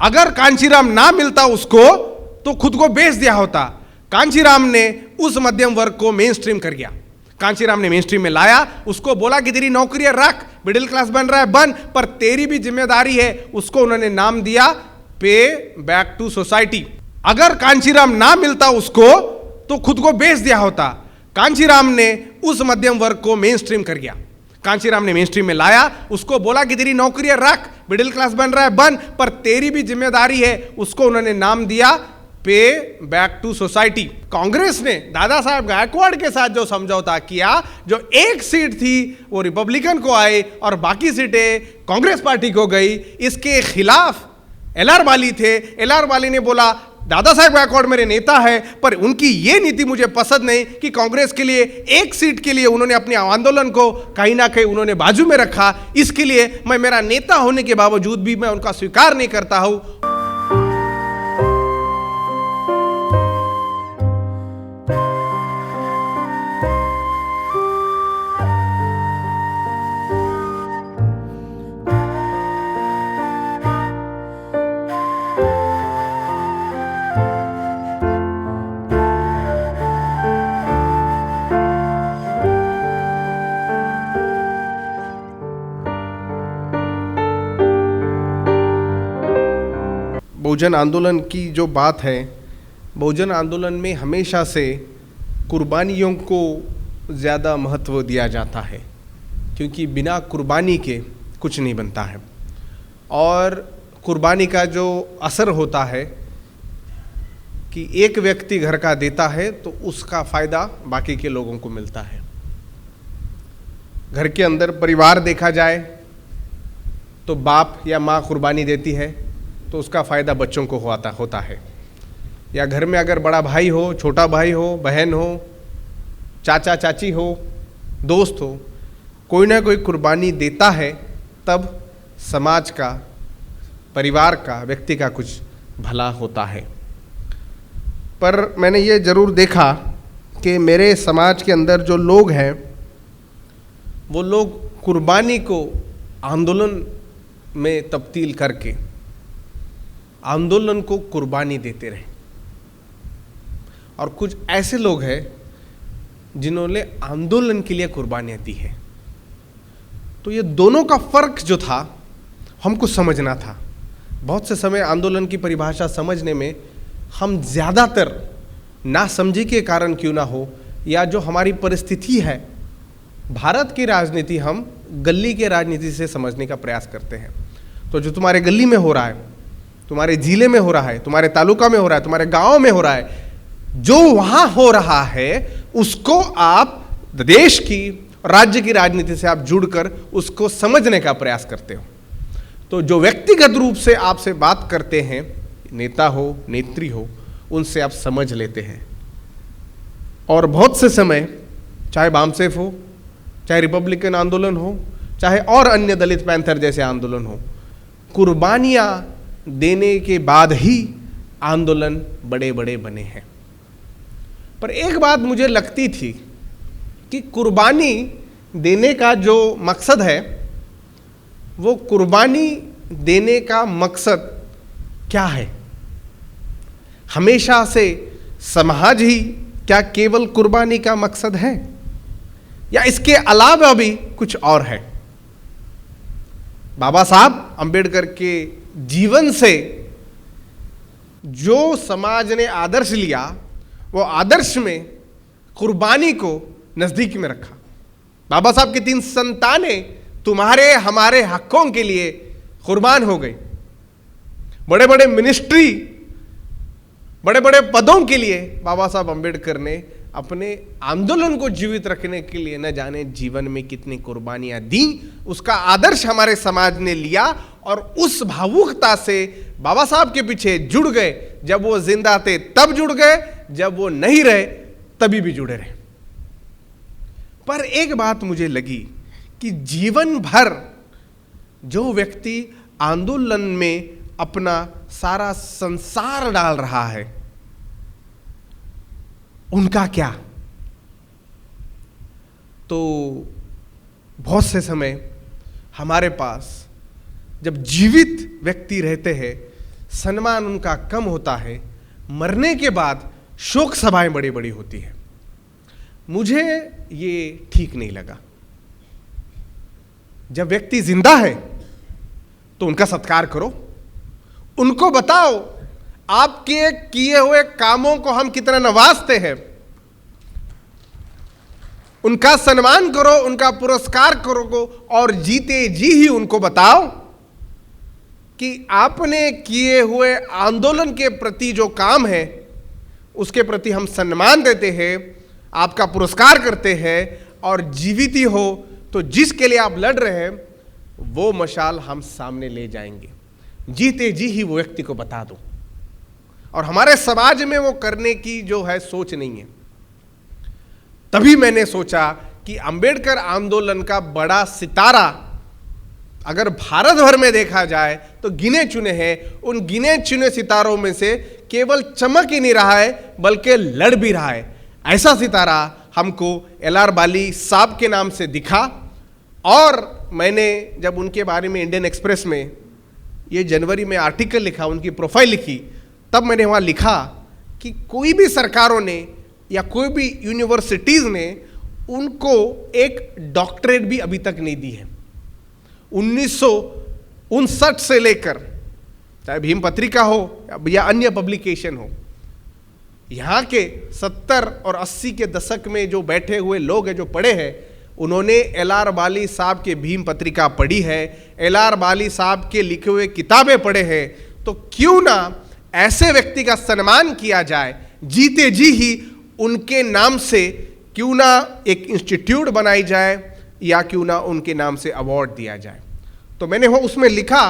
अगर कांचीराम ना मिलता उसको तो खुद को बेच दिया होता। कांचीराम ने उस मध्यम वर्ग को मेन स्ट्रीम कर गया। कांचीराम ने मेन स्ट्रीम में लाया, उसको बोला कि तेरी नौकरी रख, मिडिल क्लास बन रहा है बन, पर तेरी भी जिम्मेदारी है। उसको उन्होंने नाम दिया पे बैक टू सोसाइटी। अगर कांचीराम ना मिलता उसको तो खुद को बेच दिया होता। कांचीराम ने उस मध्यम वर्ग को मेन स्ट्रीम कर गया। कांचीराम ने मेन स्ट्रीम में लाया, उसको बोला कि तेरी नौकरी रख, मिडिल क्लास बन रहा है बन, पर तेरी भी जिम्मेदारी है। उसको उन्होंने नाम दिया पे बैक टू सोसाइटी। कांग्रेस ने दादा साहब गायकवाड़ के साथ जो समझौता किया, जो एक सीट थी वो रिपब्लिकन को आई और बाकी सीटें कांग्रेस पार्टी को गई, इसके खिलाफ एल.आर. वाली थे। एल.आर. वाली ने बोला दादा साहब गायकवाड़ मेरे नेता है, पर उनकी ये नीति मुझे पसंद नहीं कि कांग्रेस के लिए एक सीट के लिए उन्होंने अपने आंदोलन को कहीं ना कहीं उन्होंने बाजू में रखा। इसके लिए मैं, मेरा नेता होने के बावजूद भी मैं उनका स्वीकार नहीं करता हूं। बहुजन आंदोलन की जो बात है, बहुजन आंदोलन में हमेशा से कुर्बानियों को ज़्यादा महत्व दिया जाता है, क्योंकि बिना कुर्बानी के कुछ नहीं बनता है। और कुर्बानी का जो असर होता है कि एक व्यक्ति घर का देता है तो उसका फ़ायदा बाकी के लोगों को मिलता है। घर के अंदर परिवार देखा जाए तो बाप या माँ कुर्बानी देती है तो उसका फ़ायदा बच्चों को होता है। या घर में अगर बड़ा भाई हो, छोटा भाई हो, बहन हो, चाचा चाची हो, दोस्त हो, कोई ना कोई कुर्बानी देता है, तब समाज का, परिवार का, व्यक्ति का कुछ भला होता है। पर मैंने ये ज़रूर देखा कि मेरे समाज के अंदर जो लोग हैं वो लोग कुर्बानी को आंदोलन में तब्दील करके आंदोलन को कुर्बानी देते रहे। और कुछ ऐसे लोग हैं जिन्होंने आंदोलन के लिए कुर्बानियाँ दी है। तो ये दोनों का फ़र्क जो था हमको समझना था। बहुत से समय आंदोलन की परिभाषा समझने में हम ज़्यादातर नासमझी के कारण क्यों ना हो, या जो हमारी परिस्थिति है, भारत की राजनीति हम गली के राजनीति से समझने का प्रयास करते हैं। तो जो तुम्हारे गली में हो रहा है, तुम्हारे जिले में हो रहा है, तुम्हारे तालुका में हो रहा है, तुम्हारे गांव में हो रहा है, जो वहां हो रहा है उसको आप देश की, राज्य की राजनीति से आप जुड़कर उसको समझने का प्रयास करते हो। तो जो व्यक्तिगत रूप से आपसे बात करते हैं, नेता हो, नेत्री हो, उनसे आप समझ लेते हैं। और बहुत से समय, चाहे बामसेफ हो, चाहे रिपब्लिकन आंदोलन हो, चाहे और अन्य दलित पैंथर जैसे आंदोलन हो, कुर्बानियां देने के बाद ही आंदोलन बड़े बड़े बने हैं। पर एक बात मुझे लगती थी कि कुर्बानी देने का जो मकसद है, वो कुर्बानी देने का मकसद क्या है? हमेशा से समाज ही क्या केवल कुर्बानी का मकसद है, या इसके अलावा भी कुछ और है? बाबा साहब अंबेडकर के जीवन से जो समाज ने आदर्श लिया, वो आदर्श में कुर्बानी को नजदीक में रखा। बाबा साहब की 3 संतानें तुम्हारे हमारे हकों के लिए कुर्बान हो गई। बड़े बड़े मिनिस्ट्री, बड़े बड़े पदों के लिए बाबा साहब अंबेडकर ने अपने आंदोलन को जीवित रखने के लिए न जाने जीवन में कितनी कुर्बानियां दी। उसका आदर्श हमारे समाज ने लिया और उस भावुकता से बाबा साहब के पीछे जुड़ गए। जब वो जिंदा थे तब जुड़ गए, जब वो नहीं रहे तभी भी जुड़े रहे। पर एक बात मुझे लगी कि जीवन भर जो व्यक्ति आंदोलन में अपना सारा संसार डाल रहा है, उनका क्या? तो बहुत से समय हमारे पास जब जीवित व्यक्ति रहते हैं, सम्मान उनका कम होता है, मरने के बाद शोक सभाएं बड़ी बड़ी होती है। मुझे ये ठीक नहीं लगा। जब व्यक्ति जिंदा है तो उनका सत्कार करो, उनको बताओ आपके किए हुए कामों को हम कितना नवाजते हैं, उनका सम्मान करो, उनका पुरस्कार करो, और जीते जी ही उनको बताओ कि आपने किए हुए आंदोलन के प्रति जो काम है उसके प्रति हम सम्मान देते हैं, आपका पुरस्कार करते हैं, और जीवित ही हो तो जिसके लिए आप लड़ रहे हैं वो मशाल हम सामने ले जाएंगे। जीते जी ही वो व्यक्ति को बता दो। और हमारे समाज में वो करने की जो है सोच नहीं है। तभी मैंने सोचा कि अंबेडकर आंदोलन का बड़ा सितारा अगर भारत भर में देखा जाए तो गिने चुने हैं। उन गिने चुने सितारों में से केवल चमक ही नहीं रहा है बल्कि लड़ भी रहा है। ऐसा सितारा हमको एल.आर. बाली साहब के नाम से दिखा। और मैंने जब उनके बारे में इंडियन एक्सप्रेस में ये जनवरी में आर्टिकल लिखा, उनकी प्रोफाइल लिखी, तब मैंने वहाँ लिखा कि कोई भी सरकारों ने या कोई भी यूनिवर्सिटीज़ ने उनको एक डॉक्टरेट भी अभी तक नहीं दी है। 1959 से लेकर, चाहे भीम पत्रिका हो या अन्य पब्लिकेशन हो, यहाँ के 70 और 80 के दशक में जो बैठे हुए लोग हैं, जो पढ़े हैं, उन्होंने एल.आर. बाली साहब के भीम पत्रिका पढ़ी है, एल.आर. बाली साहब के लिखे हुए किताबें पढ़े हैं। तो क्यों ना ऐसे व्यक्ति का सम्मान किया जाए, जीते जी ही उनके नाम से क्यों ना एक इंस्टीट्यूट बनाई जाए या क्यों ना उनके नाम से अवार्ड दिया जाए। तो मैंने वो उसमें लिखा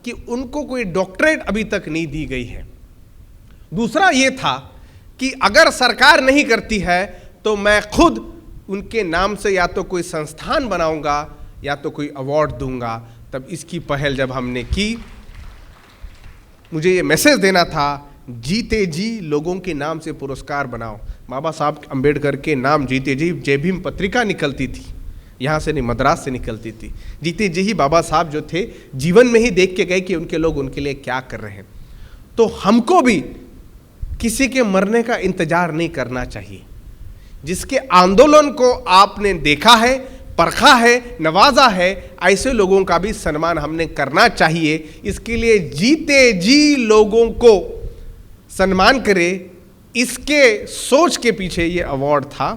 कि उनको कोई डॉक्टरेट अभी तक नहीं दी गई है। दूसरा ये था कि अगर सरकार नहीं करती है तो मैं खुद उनके नाम से या तो कोई संस्थान बनाऊंगा या तो कोई अवार्ड दूंगा। तब इसकी पहल जब हमने की, मुझे ये मैसेज देना था, जीते जी लोगों के नाम से पुरस्कार बनाओ। बाबा साहब अंबेडकर के नाम जीते जी जय भीम पत्रिका निकलती थी, यहाँ से नहीं मद्रास से निकलती थी। जीते जी ही बाबा साहब जो थे जीवन में ही देख के गए कि उनके लोग उनके लिए क्या कर रहे हैं। तो हमको भी किसी के मरने का इंतजार नहीं करना चाहिए। जिसके आंदोलन को आपने देखा है, परखा है, नवाजा है, ऐसे लोगों का भी सम्मान हमने करना चाहिए। इसके लिए जीते जी लोगों को सम्मान करे, इसके सोच के पीछे ये अवार्ड था।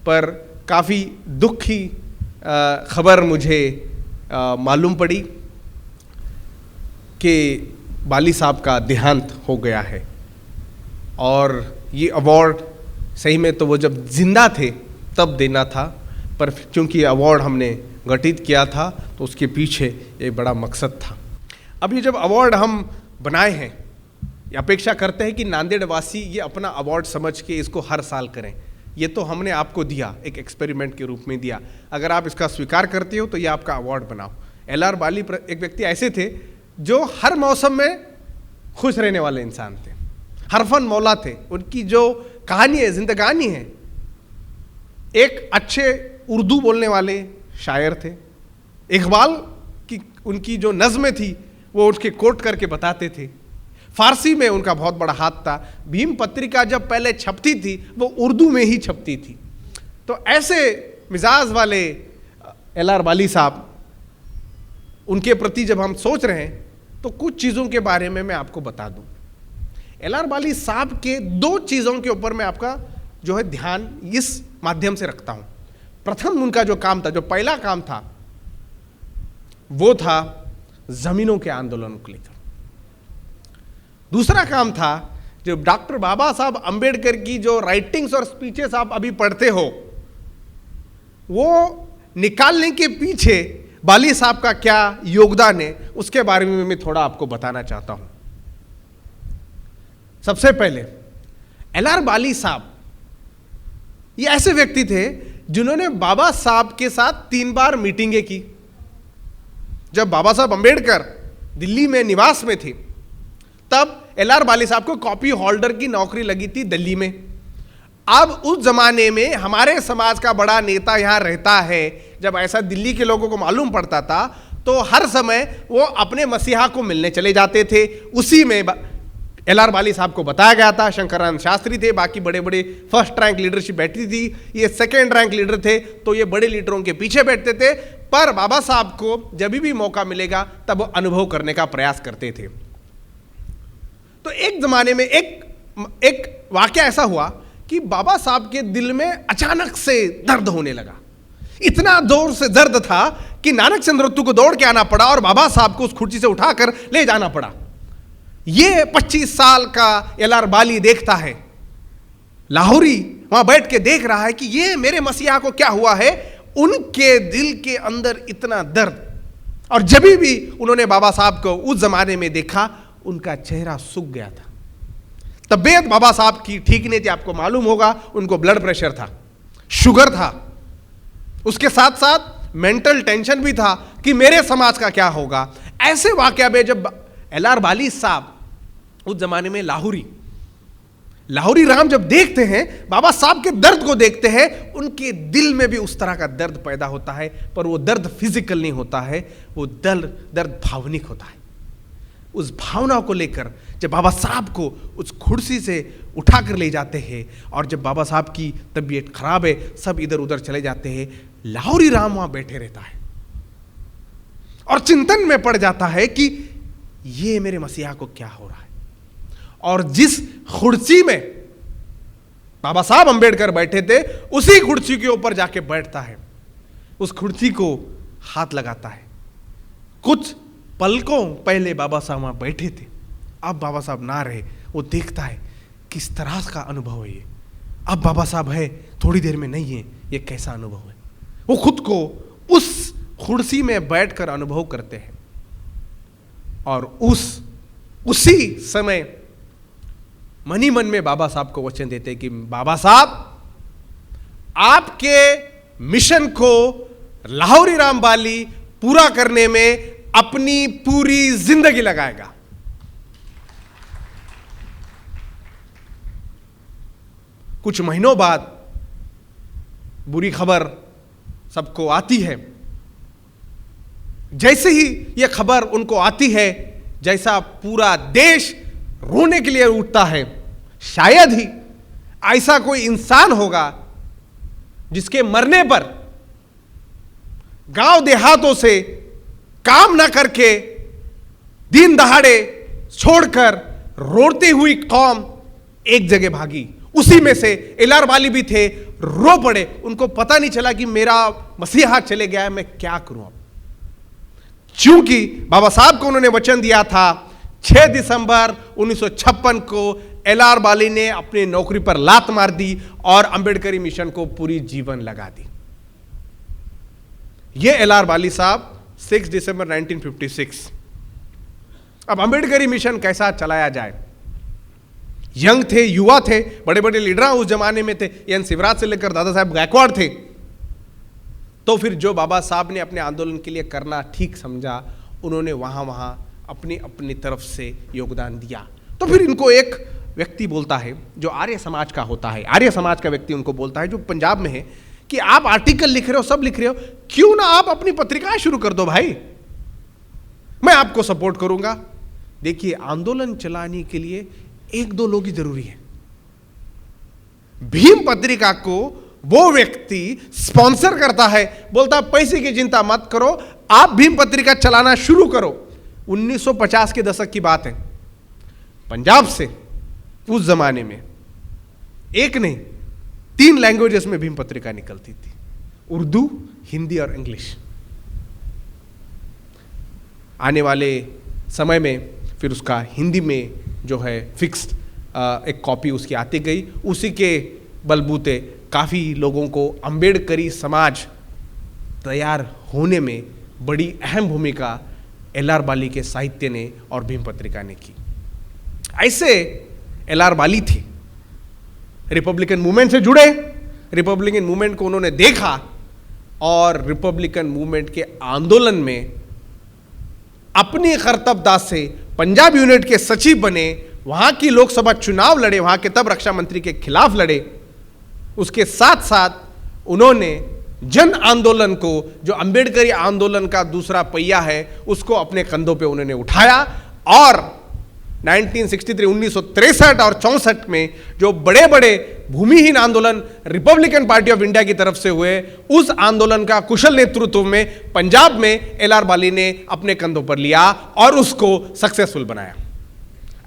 पर काफ़ी दुख की खबर मुझे मालूम पड़ी कि बाली साहब का देहांत हो गया है। और ये अवार्ड सही में तो वो जब जिंदा थे तब देना था, पर चूंकि अवार्ड हमने गठित किया था तो उसके पीछे एक बड़ा मकसद था। अभी जब अवार्ड हम बनाए हैं, अपेक्षा करते हैं कि नांदेड़ वासी ये अपना अवार्ड समझ के इसको हर साल करें। ये तो हमने आपको दिया, एक एक्सपेरिमेंट के रूप में दिया। अगर आप इसका स्वीकार करते हो तो ये आपका अवार्ड बनाओ। एल.आर. बाली एक व्यक्ति ऐसे थे जो हर मौसम में खुश रहने वाले इंसान थे, हरफन मौला थे। उनकी जो कहानी है, जिंदगानी है, एक अच्छे उर्दू बोलने वाले शायर थे। इकबाल की उनकी जो नज़्में थी वो उसके कोट करके बताते थे। फारसी में उनका बहुत बड़ा हाथ था। भीम पत्रिका जब पहले छपती थी वो उर्दू में ही छपती थी। तो ऐसे मिजाज वाले एल.आर. बाली साहब, उनके प्रति जब हम सोच रहे हैं तो कुछ चीज़ों के बारे में मैं आपको बता दूं। एल.आर. बाली साहब के 2 चीज़ों के ऊपर मैं आपका जो है ध्यान इस माध्यम से रखता हूं। प्रथम उनका जो काम था, जो पहला काम था, वो था जमीनों के आंदोलन को लेकर। दूसरा काम था, जो डॉक्टर बाबा साहब अंबेडकर की जो राइटिंग्स और स्पीचेस आप अभी पढ़ते हो, वो निकालने के पीछे बाली साहब का क्या योगदान है, उसके बारे में मैं थोड़ा आपको बताना चाहता हूं। सबसे पहले एल.आर. बाली साहब ये ऐसे व्यक्ति थे जिन्होंने बाबा साहब के साथ 3 बार मीटिंगें की। जब बाबा साहब अंबेडकर दिल्ली में निवास में थे तब एल.आर. बाली साहब को कॉपी होल्डर की नौकरी लगी थी दिल्ली में। अब उस जमाने में हमारे समाज का बड़ा नेता यहां रहता है, जब ऐसा दिल्ली के लोगों को मालूम पड़ता था तो हर समय वो अपने मसीहा को मिलने चले जाते थे। उसी में LR बाली साहब को बताया गया था, शंकरानंद शास्त्री थे, बाकी बड़े बड़े फर्स्ट रैंक लीडरशिप बैठती थी, ये सेकेंड रैंक लीडर थे, तो ये बड़े लीडरों के पीछे बैठते थे। पर बाबा साहब को जब भी मौका मिलेगा तब वो अनुभव करने का प्रयास करते थे। तो एक जमाने में एक वाकया ऐसा हुआ कि बाबा साहब के दिल में अचानक से दर्द होने लगा। इतना जोर से दर्द था कि नानक चंद्रोतु को दौड़ के आना पड़ा और बाबा साहब को उस कुर्सी से उठाकर ले जाना पड़ा। ये 25 साल का LR बाली देखता है, लाहौरी वहां बैठ के देख रहा है कि ये मेरे मसीहा को क्या हुआ है। उनके दिल के अंदर इतना दर्द, और जब भी उन्होंने बाबा साहब को उस जमाने में देखा, उनका चेहरा सूख गया था। तबीयत बाबा साहब की ठीक नहीं थी, आपको मालूम होगा, उनको ब्लड प्रेशर था, शुगर था, उसके साथ साथ मेंटल टेंशन भी था कि मेरे समाज का क्या होगा। ऐसे वाकया में जब LR बाली साहब उस जमाने में लाहौरी राम जब देखते हैं, बाबा साहब के दर्द को देखते हैं, उनके दिल में भी उस तरह का दर्द पैदा होता है। पर वो दर्द फिजिकल नहीं होता है, वो दर्द भावनिक होता है। उस भावना को लेकर जब बाबा साहब को उस कुर्सी से उठाकर ले जाते हैं, और जब बाबा साहब की तबीयत खराब है, सब इधर उधर चले जाते हैं, लाहौरी राम वहां बैठे रहता है और चिंतन में पड़ जाता है कि ये मेरे मसीहा को क्या हो रहा है। और जिस कुर्सी में बाबा साहब अंबेडकर बैठे थे, उसी कुर्सी के ऊपर जाके बैठता है, उस कुर्सी को हाथ लगाता है। कुछ पलकों पहले बाबा साहब वहां बैठे थे, अब बाबा साहब ना रहे। वो देखता है किस तरह का अनुभव है ये, अब बाबा साहब है, थोड़ी देर में नहीं है, ये कैसा अनुभव है। वो खुद को उस कुर्सी में बैठकर अनुभव करते हैं, और उसी समय मन ही मन में बाबा साहब को वचन देते कि बाबा साहब, आपके मिशन को लाहौरी राम बाली पूरा करने में अपनी पूरी जिंदगी लगाएगा। कुछ महीनों बाद बुरी खबर सबको आती है। जैसे ही यह खबर उनको आती है, जैसा पूरा देश रोने के लिए उठता है। शायद ही ऐसा कोई इंसान होगा जिसके मरने पर गांव देहातों से काम ना करके दिन दहाड़े छोड़कर रोती हुई कौम एक जगह भागी। उसी में से LR बाली भी थे, रो पड़े। उनको पता नहीं चला कि मेरा मसीहा चले गया है, मैं क्या करूं अब। क्योंकि बाबा साहब को उन्होंने वचन दिया था, 6 दिसंबर 1956 को LR बाली ने अपनी नौकरी पर लात मार दी और अंबेडकरी मिशन को पूरी जीवन लगा दी। ये LR बाली साहब 6 दिसंबर 1956। अब अंबेडकरी मिशन कैसा चलाया जाए। यंग थे, युवा थे, बड़े बड़े लीडर उस जमाने में थे, एन शिवराज से लेकर दादा साहब गायकवाड़ थे। तो फिर जो बाबा साहब ने अपने आंदोलन के लिए करना ठीक समझा, उन्होंने वहां अपनी अपनी तरफ से योगदान दिया। तो फिर इनको एक व्यक्ति बोलता है जो आर्य समाज का होता है, आर्य समाज का व्यक्ति उनको बोलता है जो पंजाब में है कि आप आर्टिकल लिख रहे हो, सब लिख रहे हो, क्यों ना आप अपनी पत्रिका शुरू कर दो भाई, मैं आपको सपोर्ट करूंगा। देखिए, आंदोलन चलाने के लिए 1-2 लोग ही जरूरी है। भीम पत्रिका को वो व्यक्ति स्पॉन्सर करता है, बोलता पैसे की चिंता मत करो, आप भीम पत्रिका चलाना शुरू करो। 1950 के दशक की बात है। पंजाब से उस जमाने में एक नहीं 3 लैंग्वेजेस में भीम पत्रिका निकलती थी, उर्दू, हिंदी और इंग्लिश। आने वाले समय में फिर उसका हिंदी में जो है फिक्स्ड एक कॉपी उसकी आती गई। उसी के बलबूते काफ़ी लोगों को अंबेडकरी समाज तैयार होने में बड़ी अहम भूमिका LR बाली के साहित्य ने और भीम पत्रिका ने की। ऐसे LR बाली थे, रिपब्लिकन मूवमेंट से जुड़े, रिपब्लिकन मूवमेंट को उन्होंने देखा और रिपब्लिकन मूवमेंट के आंदोलन में अपनी कर्तव्यता से पंजाब यूनिट के सचिव बने, वहां की लोकसभा चुनाव लड़े, वहां के तब रक्षा मंत्री के खिलाफ लड़े। उसके साथ साथ उन्होंने जन आंदोलन को, जो अंबेडकरी आंदोलन का दूसरा पहिया है, उसको अपने कंधों पे उन्होंने उठाया और 1963 और 64 में जो बड़े बड़े भूमिहीन आंदोलन रिपब्लिकन पार्टी ऑफ इंडिया की तरफ से हुए, उस आंदोलन का कुशल नेतृत्व में पंजाब में एल.आर. बाली ने अपने कंधों पर लिया और उसको सक्सेसफुल बनाया।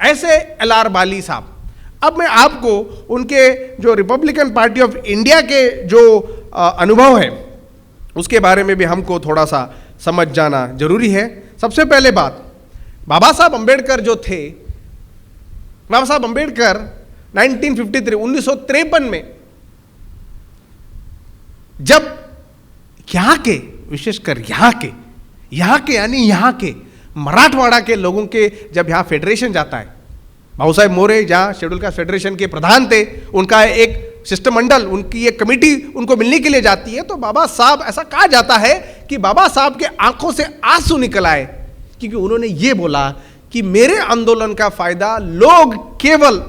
ऐसे एल.आर. बाली साहब, अब मैं आपको उनके जो रिपब्लिकन पार्टी ऑफ इंडिया के जो अनुभव है उसके बारे में भी हमको थोड़ा सा समझ जाना जरूरी है। सबसे पहले बात, बाबा साहब अंबेडकर जो थे, बाबा साहब अंबेडकर 1953 में जब यहाँ के, विशेषकर यहाँ के यानी यहाँ के मराठवाड़ा के लोगों के जब यहाँ फेडरेशन जाता है, बाबू साहेब मोरे जहाँ शेड्यूल कास्ट फेडरेशन के प्रधान थे, उनका एक शिष्टमंडल, उनकी एक कमेटी उनको मिलने के लिए जाती है, तो बाबा साहब, ऐसा कहा जाता है कि बाबा साहब के आंखों से आंसू निकल आए, क्योंकि उन्होंने ये बोला कि मेरे आंदोलन का फायदा लोग केवल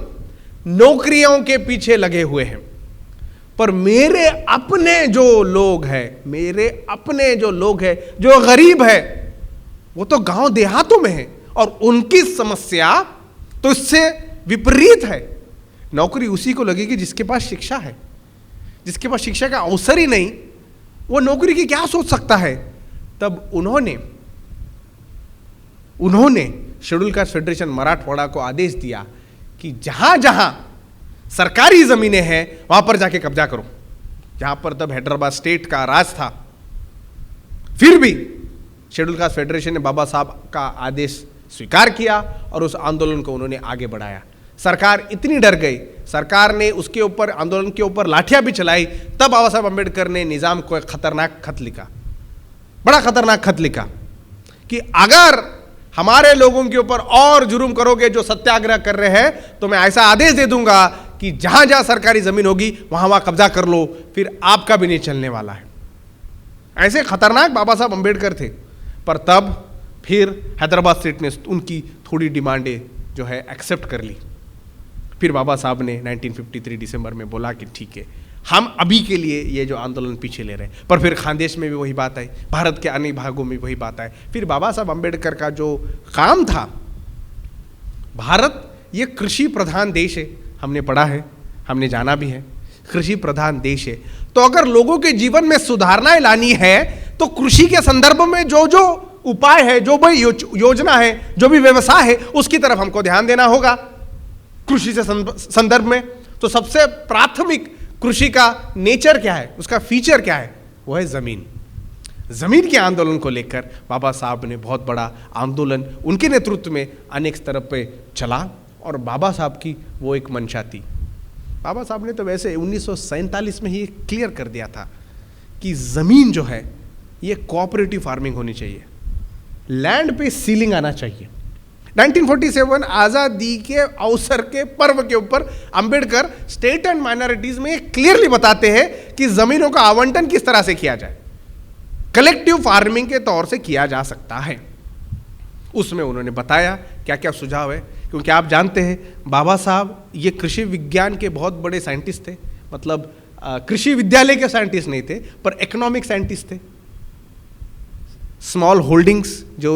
नौकरियों के पीछे लगे हुए हैं, पर मेरे अपने जो लोग हैं, जो गरीब है, वो तो गांव देहातों में है और उनकी समस्या तो इससे विपरीत है। नौकरी उसी को लगेगी जिसके पास शिक्षा है, जिसके पास शिक्षा का अवसर ही नहीं, वो नौकरी की क्या सोच सकता है। तब उन्होंने शेड्यूल कास्ट फेडरेशन मराठवाड़ा को आदेश दिया कि जहां जहां सरकारी जमीनें हैं वहां पर जाके कब्जा करो, जहां पर तब हैदराबाद स्टेट का राज था। फिर भी शेड्यूल कास्ट फेडरेशन ने बाबा साहब का आदेश स्वीकार किया और उस आंदोलन को उन्होंने आगे बढ़ाया। सरकार इतनी डर गई, सरकार ने उसके ऊपर, आंदोलन के ऊपर लाठियां भी चलाई, तब बाबा साहब अंबेडकर ने निजाम को एक खतरनाक खत लिखा, बड़ा खतरनाक खत लिखा कि अगर हमारे लोगों के ऊपर और जुर्म करोगे जो सत्याग्रह कर रहे हैं, तो मैं ऐसा आदेश दे दूंगा कि जहां जहां सरकारी जमीन होगी वहां वहां कब्जा कर लो, फिर आपका भी नहीं चलने वाला है। ऐसे खतरनाक बाबा साहब अंबेडकर थे। पर तब फिर हैदराबाद स्टेट ने उनकी थोड़ी डिमांडें जो है एक्सेप्ट कर ली। फिर बाबा साहब ने 1953 दिसंबर में बोला कि ठीक है, हम अभी के लिए ये जो आंदोलन पीछे ले रहे हैं। पर फिर खानदेश में भी वही बात आई, भारत के अन्य भागों में वही बात आई। फिर बाबा साहब अंबेडकर का जो काम था, भारत ये कृषि प्रधान देश है, हमने पढ़ा है, हमने जाना भी है, कृषि प्रधान देश है। तो अगर लोगों के जीवन में सुधारनाएं लानी है तो कृषि के संदर्भ में जो जो उपाय है, जो भी योजना है, जो भी व्यवसाय है, उसकी तरफ हमको ध्यान देना होगा। कृषि से संदर्भ में तो सबसे प्राथमिक कृषि का नेचर क्या है, उसका फीचर क्या है, वो है जमीन। जमीन के आंदोलन को लेकर बाबा साहब ने बहुत बड़ा आंदोलन उनके नेतृत्व में अनेक स्तर पे चला और बाबा साहब की वो एक मंशा थी। बाबा साहब ने तो वैसे 1947 में ही क्लियर कर दिया था कि जमीन जो है ये कोऑपरेटिव फार्मिंग होनी चाहिए, लैंड पे सीलिंग आना चाहिए। 1947 आज़ादी के अवसर के पर्व के ऊपर अंबेडकर स्टेट एंड माइनॉरिटीज में क्लियरली बताते हैं कि जमीनों का आवंटन किस तरह से किया जाए, कलेक्टिव फार्मिंग के तौर से किया जा सकता है। उसमें उन्होंने बताया क्या क्या सुझाव है, क्योंकि आप जानते हैं बाबा साहब ये कृषि विज्ञान के बहुत बड़े साइंटिस्ट थे, मतलब कृषि विद्यालय के साइंटिस्ट नहीं थे, पर इकोनॉमिक साइंटिस्ट थे। स्मॉल होल्डिंग्स जो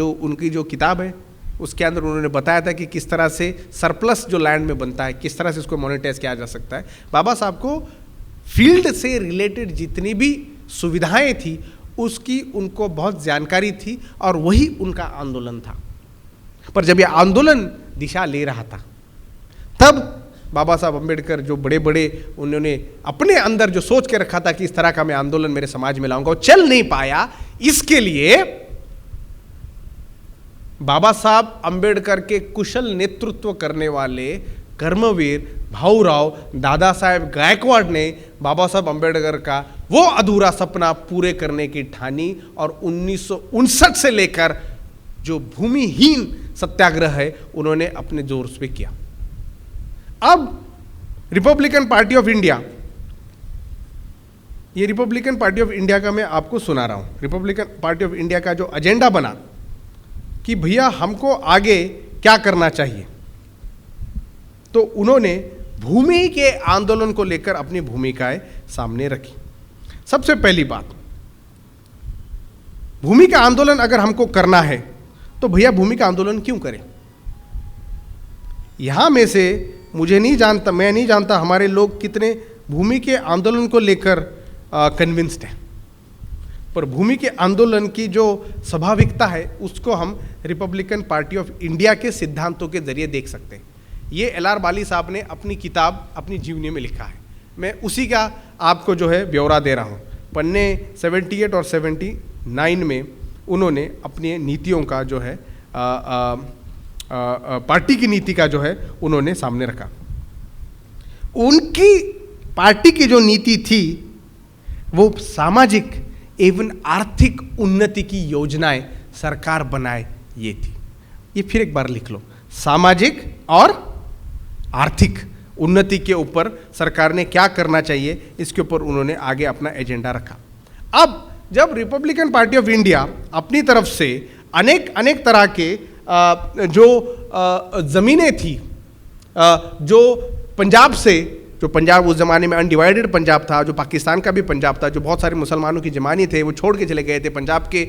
उनकी जो किताब है उसके अंदर उन्होंने बताया था कि किस तरह से सरप्लस जो लैंड में बनता है, किस तरह से इसको मोनेटाइज किया जा सकता है। बाबा साहब को फील्ड से रिलेटेड जितनी भी सुविधाएं थी उसकी उनको बहुत जानकारी थी और वही उनका आंदोलन था। पर जब ये आंदोलन दिशा ले रहा था तब बाबा साहब अंबेडकर जो बड़े बड़े उन्होंने अपने अंदर जो सोच के रखा था कि इस तरह का मैं आंदोलन मेरे समाज में लाऊंगा, वो चल नहीं पाया। इसके लिए बाबा साहब अंबेडकर के कुशल नेतृत्व करने वाले कर्मवीर भाऊराव दादा साहेब गायकवाड़ ने बाबा साहब अंबेडकर का वो अधूरा सपना पूरे करने की ठानी और 1959 से लेकर जो भूमिहीन सत्याग्रह है उन्होंने अपने जोर से किया। अब रिपब्लिकन पार्टी ऑफ इंडिया, ये रिपब्लिकन पार्टी ऑफ इंडिया का मैं आपको सुना रहा हूं। रिपब्लिकन पार्टी ऑफ इंडिया का जो एजेंडा बना कि भैया हमको आगे क्या करना चाहिए, तो उन्होंने भूमि के आंदोलन को लेकर अपनी भूमिकाएं सामने रखी। सबसे पहली बात, भूमि का आंदोलन अगर हमको करना है तो भैया भूमि का आंदोलन क्यों करें? यहां में से मैं नहीं जानता हमारे लोग कितने भूमि के आंदोलन को लेकर कन्विंस्ड हैं, पर भूमि के आंदोलन की जो स्वाभाविकता है उसको हम रिपब्लिकन पार्टी ऑफ इंडिया के सिद्धांतों के जरिए देख सकते हैं। ये LR बाली साहब ने अपनी किताब अपनी जीवनी में लिखा है, मैं उसी का आपको जो है ब्यौरा दे रहा हूँ। पन्ने 78 और 79 में उन्होंने अपनी नीतियों का जो है पार्टी की नीति का जो है उन्होंने सामने रखा। उनकी पार्टी की जो नीति थी वो सामाजिक एवं आर्थिक उन्नति की योजनाएं सरकार बनाए, ये थी। ये फिर एक बार लिख लो, सामाजिक और आर्थिक उन्नति के ऊपर सरकार ने क्या करना चाहिए, इसके ऊपर उन्होंने आगे अपना एजेंडा रखा। अब जब रिपब्लिकन पार्टी ऑफ इंडिया अपनी तरफ से अनेक तरह के जो ज़मीनें थी, जो पंजाब उस ज़माने में अनडिवाइडेड पंजाब था, जो पाकिस्तान का भी पंजाब था, जो बहुत सारे मुसलमानों की जमानी थे वो छोड़ के चले गए थे, पंजाब के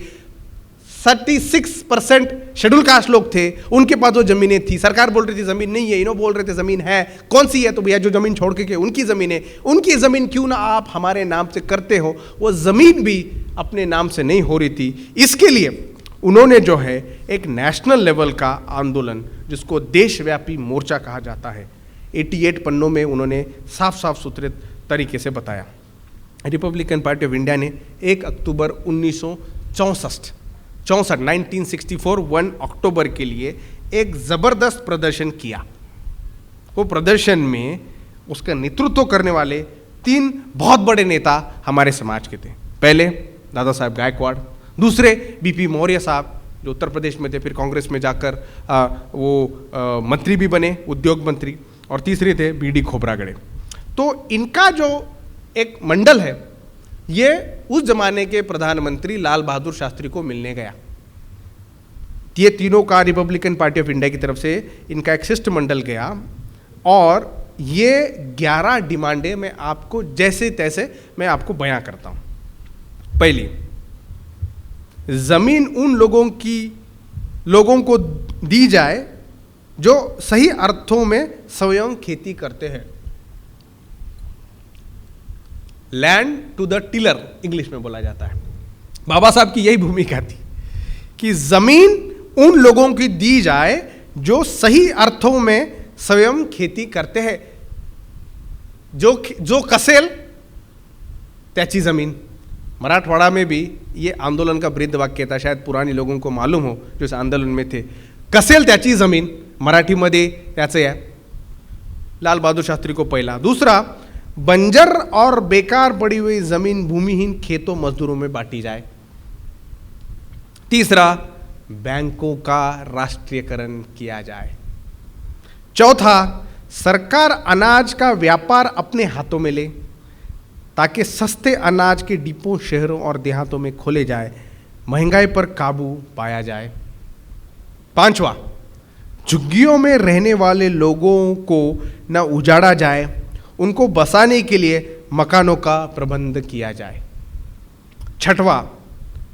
36% शेड्यूल कास्ट लोग थे, उनके पास वो जमीनें थी। सरकार बोल रही थी जमीन नहीं है, इन्हों बोल रहे थे जमीन है। कौन सी है? तो भैया जो जमीन छोड़ के उनकी जमीन है, उनकी जमीन क्यों ना आप हमारे नाम से करते हो। वो जमीन भी अपने नाम से नहीं हो रही थी। इसके लिए उन्होंने जो है एक नेशनल लेवल का आंदोलन, जिसको देशव्यापी मोर्चा कहा जाता है, 88 पन्नों में उन्होंने साफ सुथरे तरीके से बताया। रिपब्लिकन पार्टी ऑफ इंडिया ने 1 अक्टूबर 1964 1 अक्टूबर के लिए एक जबरदस्त प्रदर्शन किया। वो प्रदर्शन में उसका नेतृत्व करने वाले 3 बहुत बड़े नेता हमारे समाज के थे। पहले दादा साहब गायकवाड़, दूसरे BP मौर्य साहब जो उत्तर प्रदेश में थे, फिर कांग्रेस में जाकर वो मंत्री भी बने, उद्योग मंत्री, और तीसरे थे BD खोबरागड़े। तो इनका जो एक मंडल है ये उस जमाने के प्रधानमंत्री लाल बहादुर शास्त्री को मिलने गया। ये तीनों का रिपब्लिकन पार्टी ऑफ इंडिया की तरफ से इनका एक शिष्टमंडल गया और ये 11 डिमांडें मैं आपको जैसे तैसे मैं आपको बयां करता हूं। पहली, जमीन उन लोगों को दी जाए जो सही अर्थों में स्वयं खेती करते हैं। Land to the tiller English में बोला जाता है। बाबा साहब की यही भूमिका थी कि जमीन उन लोगों की दी जाए जो सही अर्थों में स्वयं खेती करते हैं। जो कसेल त्याची जमीन, मराठवाड़ा में भी ये आंदोलन का वृद्ध वाक्य था, शायद पुराने लोगों को मालूम हो जो इस आंदोलन में थे। कसेल त्याची जमीन मराठीमध्ये त्याचं आहे, लाल बहादुर शास्त्री को पहला। दूसरा, बंजर और बेकार पड़ी हुई जमीन भूमिहीन खेतों मजदूरों में बांटी जाए। तीसरा, बैंकों का राष्ट्रीयकरण किया जाए। चौथा, सरकार अनाज का व्यापार अपने हाथों में ले ताकि सस्ते अनाज के डिपो शहरों और देहातों में खोले जाए, महंगाई पर काबू पाया जाए। पांचवा, झुग्गियों में रहने वाले लोगों को न उजाड़ा जाए, उनको बसाने के लिए मकानों का प्रबंध किया जाए। छठवां,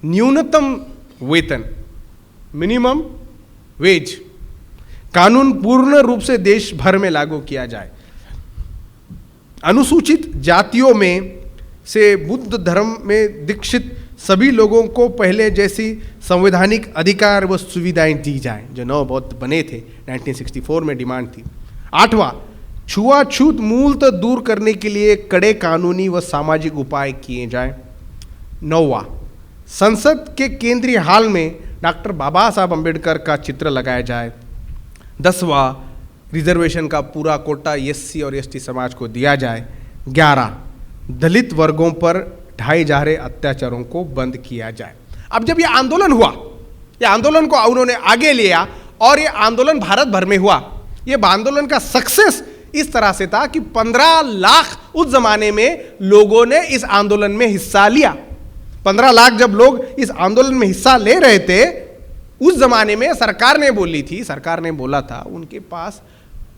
न्यूनतम वेतन मिनिमम वेज कानून पूर्ण रूप से देश भर में लागू किया जाए। अनुसूचित जातियों में से बुद्ध धर्म में दीक्षित सभी लोगों को पहले जैसी संवैधानिक अधिकार व सुविधाएं दी जाएं, जो नवबौद्ध बने थे 1964 में डिमांड थी। आठवां, छुआछूत मूलतः दूर करने के लिए कड़े कानूनी व सामाजिक उपाय किए जाएं। नौवां, संसद के केंद्रीय हॉल में डॉक्टर बाबा साहब अम्बेडकर का चित्र लगाया जाए। 10वां, रिजर्वेशन का पूरा कोटा SC और ST समाज को दिया जाए। 11, दलित वर्गों पर ढाए जा रहे अत्याचारों को बंद किया जाए। अब जब यह आंदोलन हुआ, यह आंदोलन को उन्होंने आगे लिया और यह आंदोलन भारत भर में हुआ। यह आंदोलन का सक्सेस इस तरह से था कि 15 लाख उस जमाने में लोगों ने इस आंदोलन में हिस्सा लिया। 15 लाख जब लोग इस आंदोलन में हिस्सा ले रहे थे, उस जमाने में सरकार ने बोला था उनके पास